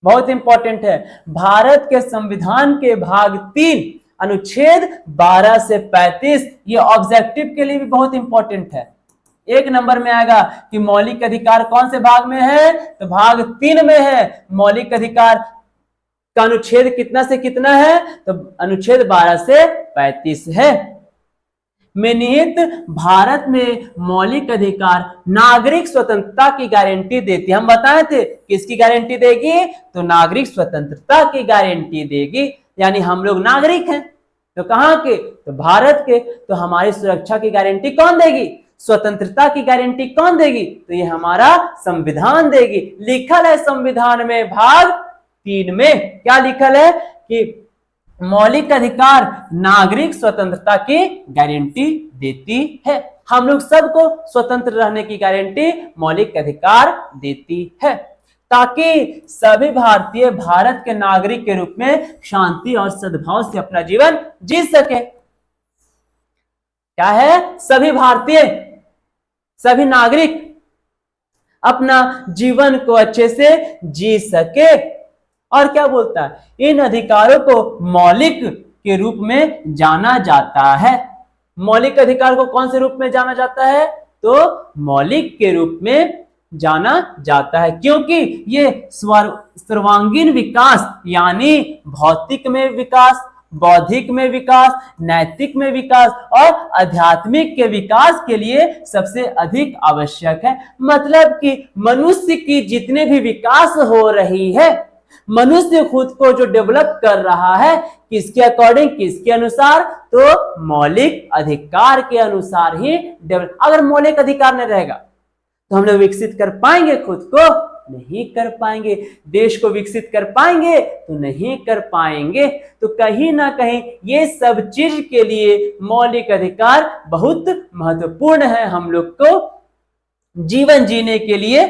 बहुत इंपॉर्टेंट है। भारत के संविधान के भाग 3 अनुच्छेद 12 से 35, ये ऑब्जेक्टिव के लिए भी बहुत इंपॉर्टेंट है। 1 नंबर में आएगा कि मौलिक अधिकार कौन से भाग में है, तो भाग 3 में है। मौलिक अधिकार का अनुच्छेद कितना से कितना है, तो अनुच्छेद 12 से 35 है। में निहित भारत में मौलिक अधिकार नागरिक स्वतंत्रता की गारंटी देती है। हम बताए थे किसकी गारंटी देगी, तो नागरिक स्वतंत्रता की गारंटी देगी, यानी हम लोग नागरिक हैं तो कहां के, तो भारत के, तो हमारी सुरक्षा की गारंटी कौन देगी, स्वतंत्रता की गारंटी कौन देगी, तो ये हमारा संविधान देगी। लिखल है संविधान में भाग 3 में, क्या लिखल है कि मौलिक अधिकार नागरिक स्वतंत्रता की गारंटी देती है। हम लोग सबको स्वतंत्र रहने की गारंटी मौलिक अधिकार देती है, ताकि सभी भारतीय भारत के नागरिक के रूप में शांति और सद्भाव से अपना जीवन जी सके। क्या है, सभी भारतीय सभी नागरिक अपना जीवन को अच्छे से जी सके। और क्या बोलता है, इन अधिकारों को मौलिक के रूप में जाना जाता है। मौलिक अधिकार को कौन से रूप में जाना जाता है, तो मौलिक के रूप में जाना जाता है, क्योंकि ये सर्वांगीण विकास यानी भौतिक में विकास, बौद्धिक में विकास, नैतिक में विकास और आध्यात्मिक के विकास के लिए सबसे अधिक आवश्यक है। मतलब कि मनुष्य की जितने भी विकास हो रही है, मनुष्य खुद को जो डेवलप कर रहा है, किसके अकॉर्डिंग, किसके अनुसार, तो मौलिक अधिकार के अनुसार ही डेवलप। अगर मौलिक अधिकार नहीं रहेगा तो हम लोग विकसित कर पाएंगे खुद को, नहीं कर पाएंगे। देश को विकसित कर पाएंगे तो नहीं कर पाएंगे। तो कहीं ना कहीं ये सब चीज के लिए मौलिक अधिकार बहुत महत्वपूर्ण है हम लोग को जीवन जीने के लिए।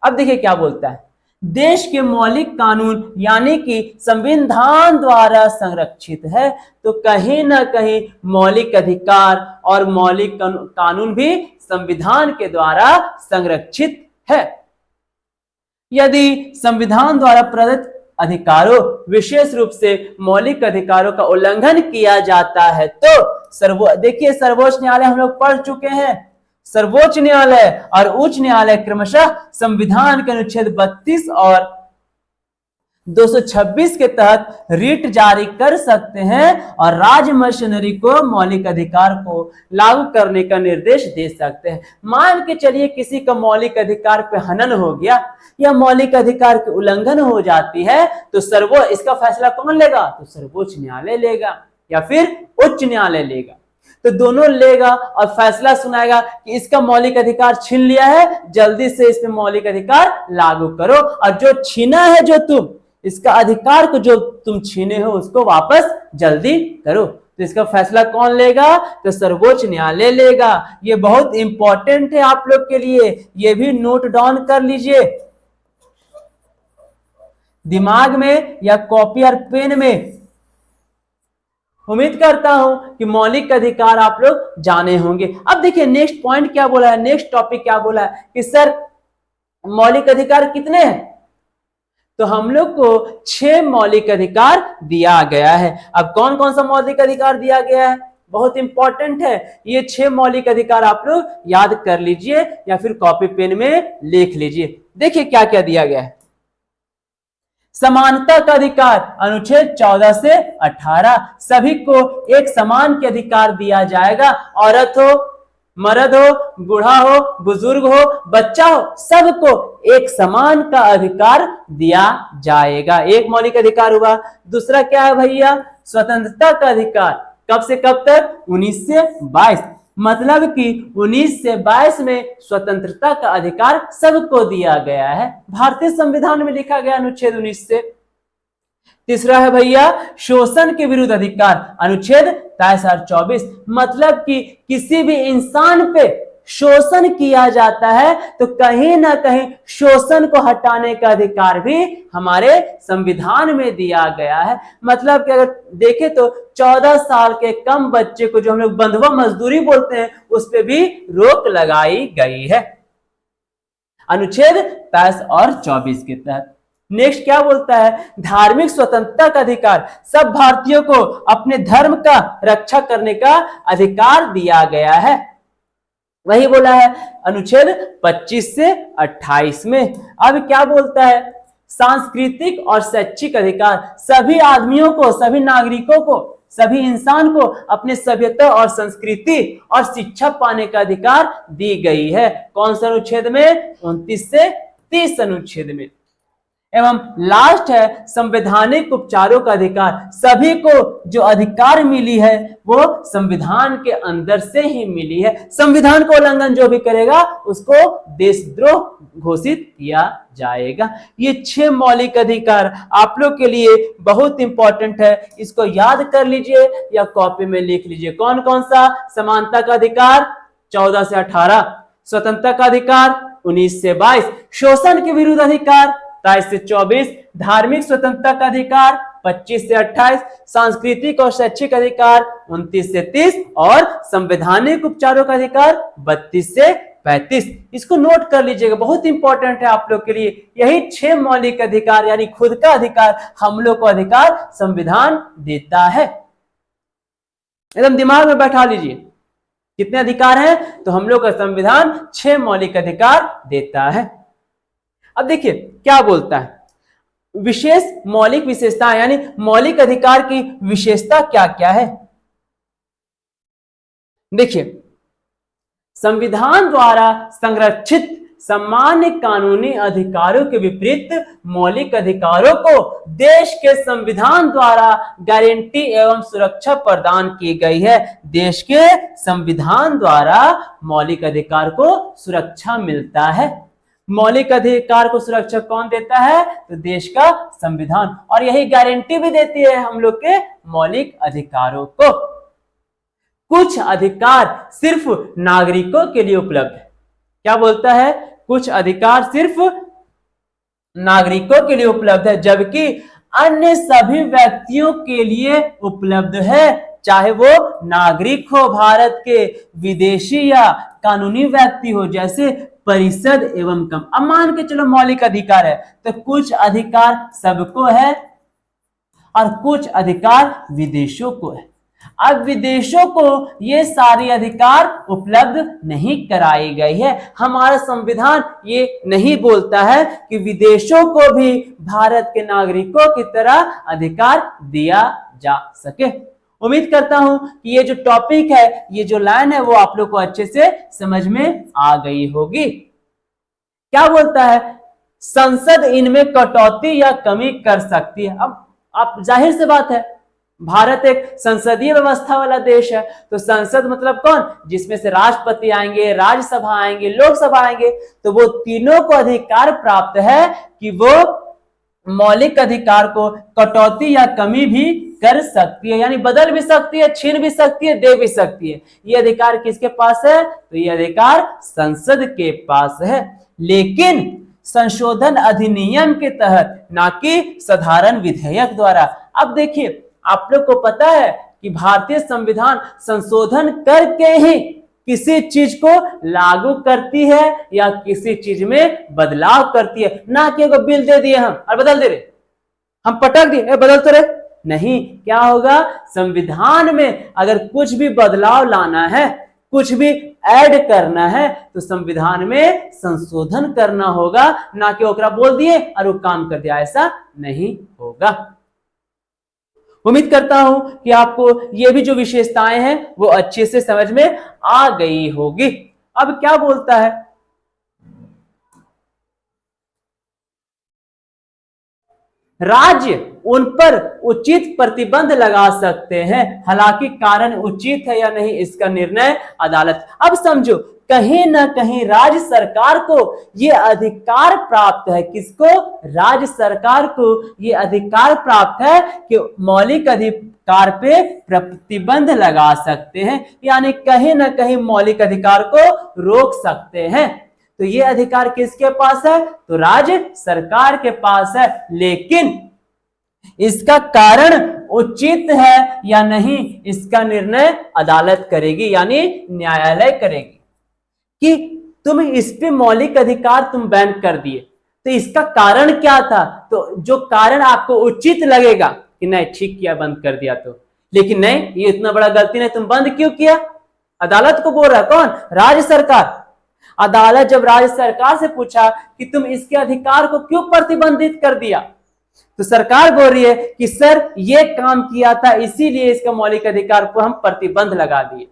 अब देखिए क्या बोलता है, देश के मौलिक कानून यानी कि संविधान द्वारा संरक्षित है। तो कहीं ना कहीं मौलिक अधिकार और मौलिक कानून भी संविधान के द्वारा संरक्षित है। यदि संविधान द्वारा प्रदत्त अधिकारों, विशेष रूप से मौलिक अधिकारों का उल्लंघन किया जाता है तो देखिए सर्वोच्च न्यायालय हम लोग पढ़ चुके हैं, सर्वोच्च न्यायालय और उच्च न्यायालय क्रमशः संविधान के अनुच्छेद 32 और 226 के तहत रिट जारी कर सकते हैं और राज्य मशीनरी को मौलिक अधिकार को लागू करने का निर्देश दे सकते हैं। मान के चलिए किसी का मौलिक अधिकार पे हनन हो गया या मौलिक अधिकार की उल्लंघन हो जाती है तो इसका फैसला कौन लेगा, तो सर्वोच्च न्यायालय लेगा या फिर उच्च न्यायालय लेगा। तो दोनों लेगा और फैसला सुनाएगा कि इसका मौलिक अधिकार छीन लिया है, जल्दी से इस पे मौलिक अधिकार लागू करो, और जो छीना है, जो तुम इसका अधिकार को जो तुम छीने हो उसको वापस जल्दी करो। तो इसका फैसला कौन लेगा, तो सर्वोच्च न्यायालय लेगा। ये बहुत इंपॉर्टेंट है आप लोग के लिए, ये भी नोट डाउन कर लीजिए दिमाग में या कॉपी और पेन में। उम्मीद करता हूं कि मौलिक अधिकार आप लोग जाने होंगे। अब देखिए नेक्स्ट पॉइंट क्या बोला है, नेक्स्ट टॉपिक क्या बोला है कि सर मौलिक अधिकार कितने हैं, तो हम लोग को 6 मौलिक अधिकार दिया गया है। अब कौन कौन सा मौलिक अधिकार दिया गया है, बहुत इंपॉर्टेंट है ये 6 मौलिक अधिकार, आप लोग याद कर लीजिए या फिर कॉपी पेन में लिख लीजिए। देखिए क्या क्या दिया गया है। समानता का अधिकार अनुच्छेद 14 से 18, सभी को एक समान के अधिकार दिया जाएगा। औरत हो, मर्द हो, बूढ़ा हो, बुजुर्ग हो, बच्चा हो, सबको एक समान का अधिकार दिया जाएगा। एक मौलिक अधिकार हुआ। दूसरा क्या है भैया, स्वतंत्रता का अधिकार, कब से कब तक, 19 से 22, मतलब कि 19 से 22 में स्वतंत्रता का अधिकार सबको दिया गया है, भारतीय संविधान में लिखा गया अनुच्छेद 19 से। तीसरा है भैया शोषण के विरुद्ध अधिकार, अनुच्छेद 23 और 24, मतलब कि किसी भी इंसान पे शोषण किया जाता है तो कहीं ना कहीं शोषण को हटाने का अधिकार भी हमारे संविधान में दिया गया है। मतलब कि अगर देखें तो 14 साल के कम बच्चे को जो हम लोग बंधुआ मजदूरी बोलते हैं उस पे भी रोक लगाई गई है अनुच्छेद 23 और 24 के तहत। नेक्स्ट क्या बोलता है, धार्मिक स्वतंत्रता का अधिकार, सब भारतीयों को अपने धर्म का रक्षा करने का अधिकार दिया गया है, वही बोला है अनुच्छेद 25 से 28 में। अब क्या बोलता है, सांस्कृतिक और शैक्षिक अधिकार, सभी आदमियों को, सभी नागरिकों को, सभी इंसान को अपने सभ्यता और संस्कृति और शिक्षा पाने का अधिकार दी गई है। कौन सा अनुच्छेद में, 29 से 30 अनुच्छेद में। एवं लास्ट है संवैधानिक उपचारों का अधिकार, सभी को जो अधिकार मिली है वो संविधान के अंदर से ही मिली है। संविधान को उल्लंघन जो भी करेगा उसको देशद्रोह घोषित किया जाएगा। ये 6 मौलिक अधिकार आप लोग के लिए बहुत इंपॉर्टेंट है, इसको याद कर लीजिए या कॉपी में लिख लीजिए। कौन कौन सा, समानता का अधिकार 14 से 18, स्वतंत्रता का अधिकार 19 से 22, शोषण के विरुद्ध अधिकार 23 से 24, धार्मिक स्वतंत्रता का अधिकार 25 से 28, सांस्कृतिक और शैक्षिक अधिकार 29 से 30 और संवैधानिक उपचारों का अधिकार 32 से 35। इसको नोट कर लीजिएगा, बहुत इंपॉर्टेंट है आप लोग के लिए। यही 6 मौलिक अधिकार यानी खुद का अधिकार हम लोग को अधिकार संविधान देता है। एकदम दिमाग में बैठा लीजिए, कितने अधिकार हैं? तो हम लोग का संविधान 6 मौलिक अधिकार देता है। अब देखिए क्या बोलता है, विशेष मौलिक विशेषता यानी मौलिक अधिकार की विशेषता क्या क्या है। देखिए, संविधान द्वारा संरक्षित सामान्य कानूनी अधिकारों के विपरीत मौलिक अधिकारों को देश के संविधान द्वारा गारंटी एवं सुरक्षा प्रदान की गई है। देश के संविधान द्वारा मौलिक अधिकार को सुरक्षा मिलता है। मौलिक अधिकार को सुरक्षा कौन देता है? तो देश का संविधान, और यही गारंटी भी देती है हम लोग के मौलिक अधिकारों को। कुछ अधिकार सिर्फ नागरिकों के लिए उपलब्ध है। क्या बोलता है? कुछ अधिकार सिर्फ नागरिकों के लिए उपलब्ध है, जबकि अन्य सभी व्यक्तियों के लिए उपलब्ध है, चाहे वो नागरिक हो भारत के, विदेशी या कानूनी व्यक्ति हो, जैसे परिषद एवं कम। अब मान के चलो मौलिक अधिकार है, तो कुछ अधिकार सबको है और कुछ अधिकार विदेशों को है। अब विदेशों को ये सारी अधिकार उपलब्ध नहीं कराई गई है। हमारा संविधान ये नहीं बोलता है कि विदेशों को भी भारत के नागरिकों की तरह अधिकार दिया जा सके। उम्मीद करता हूं कि ये जो टॉपिक है, ये जो लाइन है, वो आप लोग को अच्छे से समझ में आ गई होगी। क्या बोलता है? संसद इनमें कटौती या कमी कर सकती है। अब आप जाहिर सी बात है, भारत एक संसदीय व्यवस्था वाला देश है, तो संसद मतलब कौन? जिसमें से राष्ट्रपति आएंगे, राज्यसभा आएंगे, लोकसभा आएंगे, तो वो तीनों को अधिकार प्राप्त है कि वो मौलिक अधिकार को कटौती या कमी भी कर सकती है, यानी बदल भी सकती है, छीन भी सकती है, दे भी सकती है। ये अधिकार किसके पास है? तो ये अधिकार संसद के पास है, लेकिन संशोधन अधिनियम के तहत, ना कि साधारण विधेयक द्वारा। अब देखिए, आप लोग को पता है कि भारतीय संविधान संशोधन करके ही किसी चीज को लागू करती है या किसी चीज में बदलाव करती है, ना कि एगो बिल दे दिए हम और बदल दे रहे, हम पटक दिए बदल तो रहे नहीं। क्या होगा? संविधान में अगर कुछ भी बदलाव लाना है, कुछ भी ऐड करना है, तो संविधान में संशोधन करना होगा, ना कि ओकरा बोल दिए और वो काम कर दिया, ऐसा नहीं होगा। उम्मीद करता हूं कि आपको ये भी जो विशेषताएं हैं वो अच्छे से समझ में आ गई होगी। अब क्या बोलता है? राज्य उन पर उचित प्रतिबंध लगा सकते हैं, हालांकि कारण उचित है या नहीं इसका निर्णय अदालत। अब समझो, कहीं ना कहीं राज्य सरकार को यह अधिकार प्राप्त है। किसको? राज्य सरकार को यह अधिकार प्राप्त है कि मौलिक अधिकार पे प्रतिबंध लगा सकते हैं, यानी कहीं ना कहीं मौलिक अधिकार को रोक सकते हैं। तो ये अधिकार किसके पास है? तो राज्य सरकार के पास है, लेकिन इसका कारण उचित है या नहीं इसका निर्णय अदालत करेगी, यानी न्यायालय करेगी। कि तुम इस पे मौलिक अधिकार तुम बैन कर दिए, तो इसका कारण क्या था? तो जो कारण आपको उचित लगेगा कि नहीं ठीक किया, बंद कर दिया, तो लेकिन नहीं, ये इतना बड़ा गलती नहीं, तुम बंद क्यों किया? अदालत को बोल रहा है कौन? राज्य सरकार। अदालत जब राज्य सरकार से पूछा कि तुम इसके अधिकार को क्यों प्रतिबंधित कर दिया, तो सरकार बोल रही है कि सर ये काम किया था, इसीलिए इसका मौलिक अधिकार को हम प्रतिबंध लगा दिए।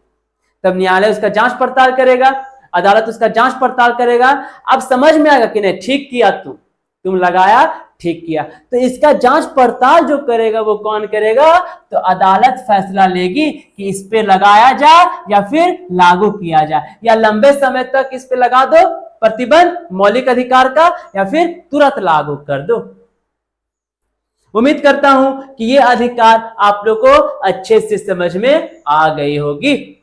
तब न्यायालय उसका जांच पड़ताल करेगा, अदालत उसका जांच पड़ताल करेगा। अब समझ में आएगा कि नहीं ठीक किया, तुम लगाया, ठीक किया। तो इसका जांच पड़ताल जो करेगा वो कौन करेगा? तो अदालत फैसला लेगी कि इस पे लगाया जाए या फिर लागू किया जाए, या लंबे समय तक इस पे लगा दो प्रतिबंध मौलिक अधिकार का, या फिर तुरंत लागू कर दो। उम्मीद करता हूं कि ये अधिकार आप लोग को अच्छे से समझ में आ गई होगी।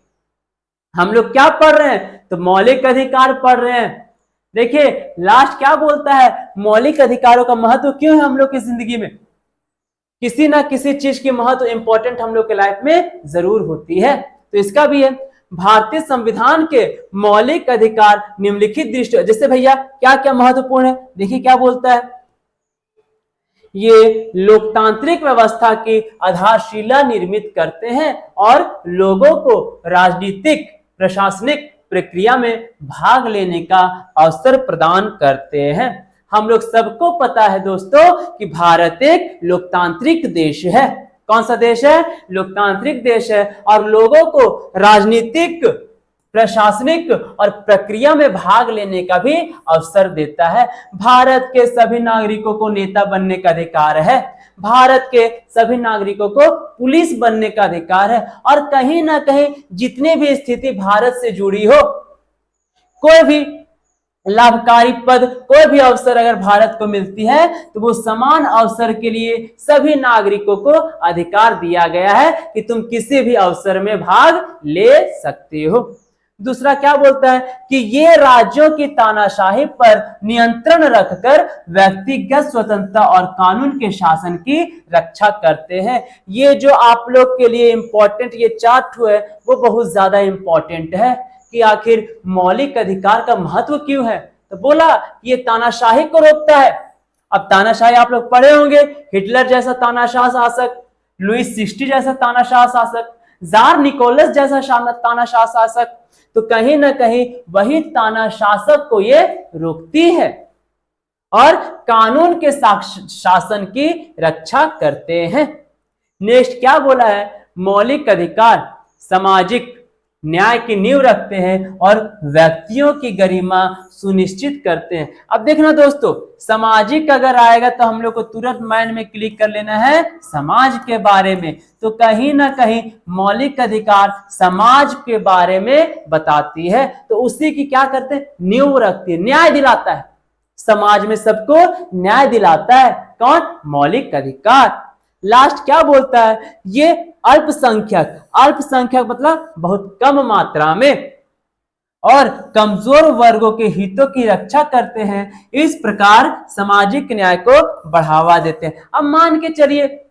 हम लोग क्या पढ़ रहे हैं? तो मौलिक अधिकार पढ़ रहे हैं। देखिए लास्ट क्या बोलता है? मौलिक अधिकारों का महत्व क्यों है हम लोग की जिंदगी में? किसी ना किसी चीज की महत्व इंपॉर्टेंट हम लोग के लाइफ में जरूर होती है, तो इसका भी है। भारतीय संविधान के मौलिक अधिकार निम्नलिखित दृष्टि, जैसे भैया क्या क्या महत्वपूर्ण है, देखिए क्या बोलता है, ये लोकतांत्रिक व्यवस्था की आधारशिला निर्मित करते हैं और लोगों को राजनीतिक प्रशासनिक प्रक्रिया में भाग लेने का अवसर प्रदान करते हैं। हम लोग सबको पता है दोस्तों कि भारत एक लोकतांत्रिक देश है। कौन सा देश है? लोकतांत्रिक देश है, और लोगों को राजनीतिक प्रशासनिक और प्रक्रिया में भाग लेने का भी अवसर देता है। भारत के सभी नागरिकों को नेता बनने का अधिकार है, भारत के सभी नागरिकों को पुलिस बनने का अधिकार है, और कहीं ना कहीं जितनी भी स्थिति भारत से जुड़ी हो, कोई भी लाभकारी पद, कोई भी अवसर अगर भारत को मिलती है तो वो समान अवसर के लिए सभी नागरिकों को अधिकार दिया गया है कि तुम किसी भी अवसर में भाग ले सकते हो। दूसरा क्या बोलता है कि ये राज्यों की तानाशाही पर नियंत्रण रखकर व्यक्तिगत स्वतंत्रता और कानून के शासन की रक्षा करते हैं। ये जो आप लोग के लिए इंपॉर्टेंट ये चार्ट है वो बहुत ज्यादा इंपॉर्टेंट है कि आखिर मौलिक अधिकार का महत्व क्यों है। तो बोला ये तानाशाही को रोकता है। अब तानाशाही आप लोग पढ़े होंगे, हिटलर जैसा तानाशाह शासक, लुईस 16 जैसा तानाशाह शासक, जार निकोलस जैसा तानाशाह शासक, तो कहीं ना कहीं वही तानाशासक को ये रोकती है और कानून के शासन की रक्षा करते हैं। नेक्स्ट क्या बोला है, मौलिक अधिकार सामाजिक न्याय की नींव रखते हैं और व्यक्तियों की गरिमा सुनिश्चित करते हैं। अब देखना दोस्तों, सामाजिक अगर आएगा तो हम लोग को तुरंत माइंड में क्लिक कर लेना है समाज के बारे में। तो कहीं ना कहीं मौलिक अधिकार समाज के बारे में बताती है, तो उसी की क्या करते हैं, नींव रखती है, न्याय दिलाता है, समाज में सबको न्याय दिलाता है। कौन? मौलिक अधिकार। लास्ट क्या बोलता है, ये अल्पसंख्यक, अल्पसंख्यक मतलब बहुत कम मात्रा में, और कमजोर वर्गों के हितों की रक्षा करते हैं, इस प्रकार सामाजिक न्याय को बढ़ावा देते हैं। अब मान के चलिए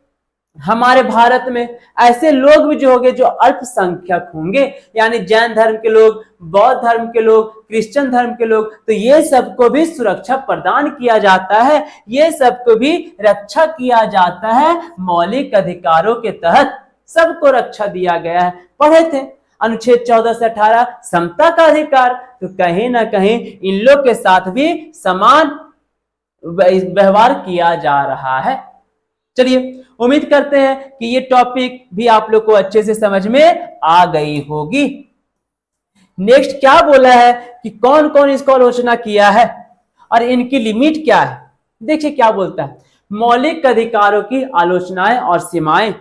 हमारे भारत में ऐसे लोग भी जो होंगे जो अल्पसंख्यक होंगे, यानी जैन धर्म के लोग, बौद्ध धर्म के लोग, क्रिश्चियन धर्म के लोग, तो ये सबको भी सुरक्षा प्रदान किया जाता है, ये सबको भी रक्षा किया जाता है मौलिक अधिकारों के तहत, सबको रक्षा दिया गया है। पढ़े थे अनुच्छेद 14 से 18 समता का अधिकार, तो कहीं ना कहीं इन लोग के साथ भी समान व्यवहार किया जा रहा है। चलिए उम्मीद करते हैं कि ये टॉपिक भी आप लोग को अच्छे से समझ में आ गई होगी। नेक्स्ट क्या बोला है कि कौन कौन इसको आलोचना किया है और इनकी लिमिट क्या है। देखिए क्या बोलता है, मौलिक अधिकारों की आलोचनाएं और सीमाएं।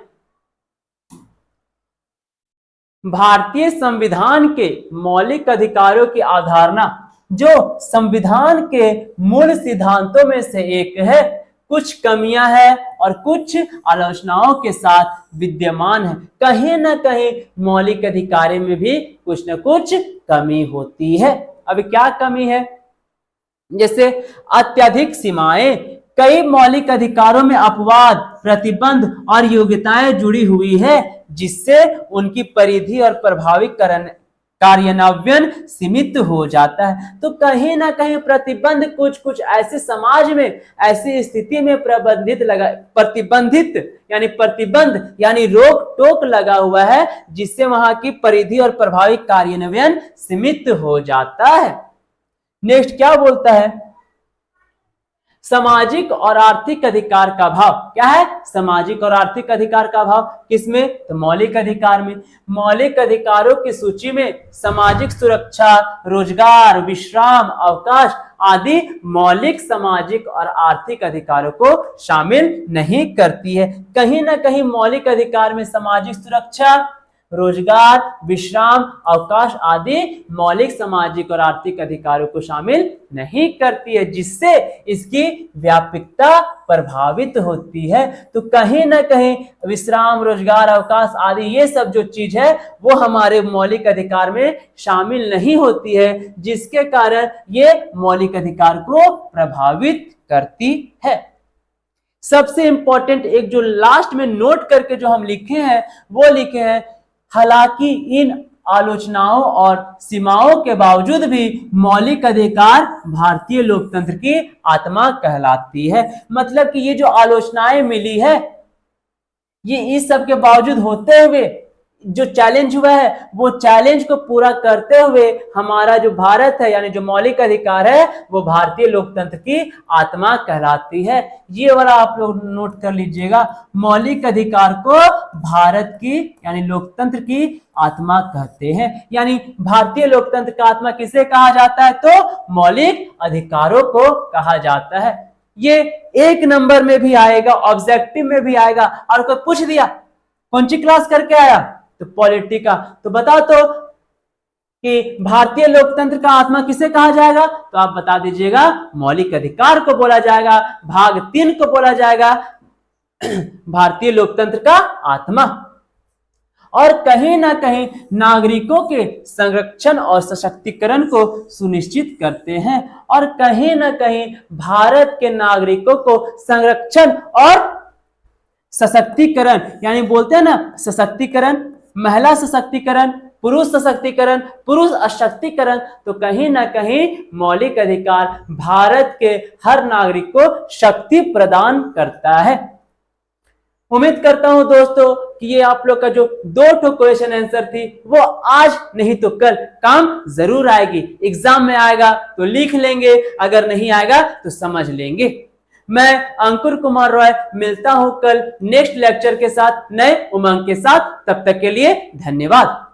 भारतीय संविधान के मौलिक अधिकारों की अवधारणा जो संविधान के मूल सिद्धांतों में से एक है, कुछ कमियां हैं और कुछ आलोचनाओं के साथ विद्यमान है। कहीं ना कहीं मौलिक अधिकारों में भी कुछ न कुछ कमी होती है। अब क्या कमी है, जैसे अत्यधिक सीमाएं, कई मौलिक अधिकारों में अपवाद, प्रतिबंध और योग्यताएं जुड़ी हुई है, जिससे उनकी परिधि और प्रभावी कार्यान्वयन सीमित हो जाता है। तो कहीं ना कहीं प्रतिबंध कुछ ऐसे समाज में, ऐसी स्थिति में प्रतिबंध यानी रोक टोक लगा हुआ है, जिससे वहां की परिधि और प्रभावी कार्यान्वयन सीमित हो जाता है। नेक्स्ट क्या बोलता है, सामाजिक और आर्थिक अधिकार का अभाव। क्या है, सामाजिक और आर्थिक अधिकार का अभाव किसमें, तो मौलिक अधिकार में। मौलिक अधिकारों की सूची में सामाजिक सुरक्षा, रोजगार, विश्राम, अवकाश आदि मौलिक सामाजिक और आर्थिक अधिकारों को शामिल नहीं करती है। कहीं ना कहीं मौलिक अधिकार में सामाजिक सुरक्षा, रोजगार, विश्राम, अवकाश आदि मौलिक सामाजिक और आर्थिक अधिकारों को शामिल नहीं करती है, जिससे इसकी व्यापकता प्रभावित होती है। तो कहीं ना कहीं विश्राम, रोजगार, अवकाश आदि ये सब जो चीज है वो हमारे मौलिक अधिकार में शामिल नहीं होती है, जिसके कारण ये मौलिक अधिकार को प्रभावित करती है। सबसे इंपॉर्टेंट एक जो लास्ट में नोट करके जो हम लिखे हैं वो लिखे हैं, हालांकि इन आलोचनाओं और सीमाओं के बावजूद भी मौलिक अधिकार भारतीय लोकतंत्र की आत्मा कहलाती है। मतलब कि ये जो आलोचनाएं मिली है, ये इस सब के बावजूद होते हुए जो चैलेंज हुआ है, वो चैलेंज को पूरा करते हुए हमारा जो भारत है, यानी जो मौलिक अधिकार है, वो भारतीय लोकतंत्र की आत्मा कहलाती है। ये वाला आप लोग नोट कर लीजिएगा, मौलिक अधिकार को भारत की यानी लोकतंत्र की आत्मा कहते हैं। यानी भारतीय लोकतंत्र का आत्मा किसे कहा जाता है? तो मौलिक अधिकारों को कहा जाता है। ये एक नंबर में भी आएगा, ऑब्जेक्टिव में भी आएगा। और कोई पूछ दिया कौन सी क्लास करके आया, तो पॉलिटी का, तो बताओ तो कि भारतीय लोकतंत्र का आत्मा किसे कहा जाएगा? तो आप बता दीजिएगा मौलिक अधिकार को बोला जाएगा, भाग 3 को बोला जाएगा भारतीय लोकतंत्र का आत्मा। और कहीं ना कहीं नागरिकों के संरक्षण और सशक्तिकरण को सुनिश्चित करते हैं। और कहीं ना कहीं भारत के नागरिकों को संरक्षण और सशक्तिकरण, यानी बोलते हैं ना सशक्तिकरण, महिला सशक्तिकरण, पुरुष सशक्तिकरण, पुरुष अशक्तिकरण, तो कहीं ना कहीं मौलिक अधिकार भारत के हर नागरिक को शक्ति प्रदान करता है। उम्मीद करता हूं दोस्तों कि ये आप लोग का जो 2 क्वेश्चन आंसर थी वो आज नहीं तो कल काम जरूर आएगी। एग्जाम में आएगा तो लिख लेंगे, अगर नहीं आएगा तो समझ लेंगे। मैं अंकुर कुमार रॉय मिलता हूं कल नेक्स्ट लेक्चर के साथ, नए उमंग के साथ। तब तक के लिए धन्यवाद।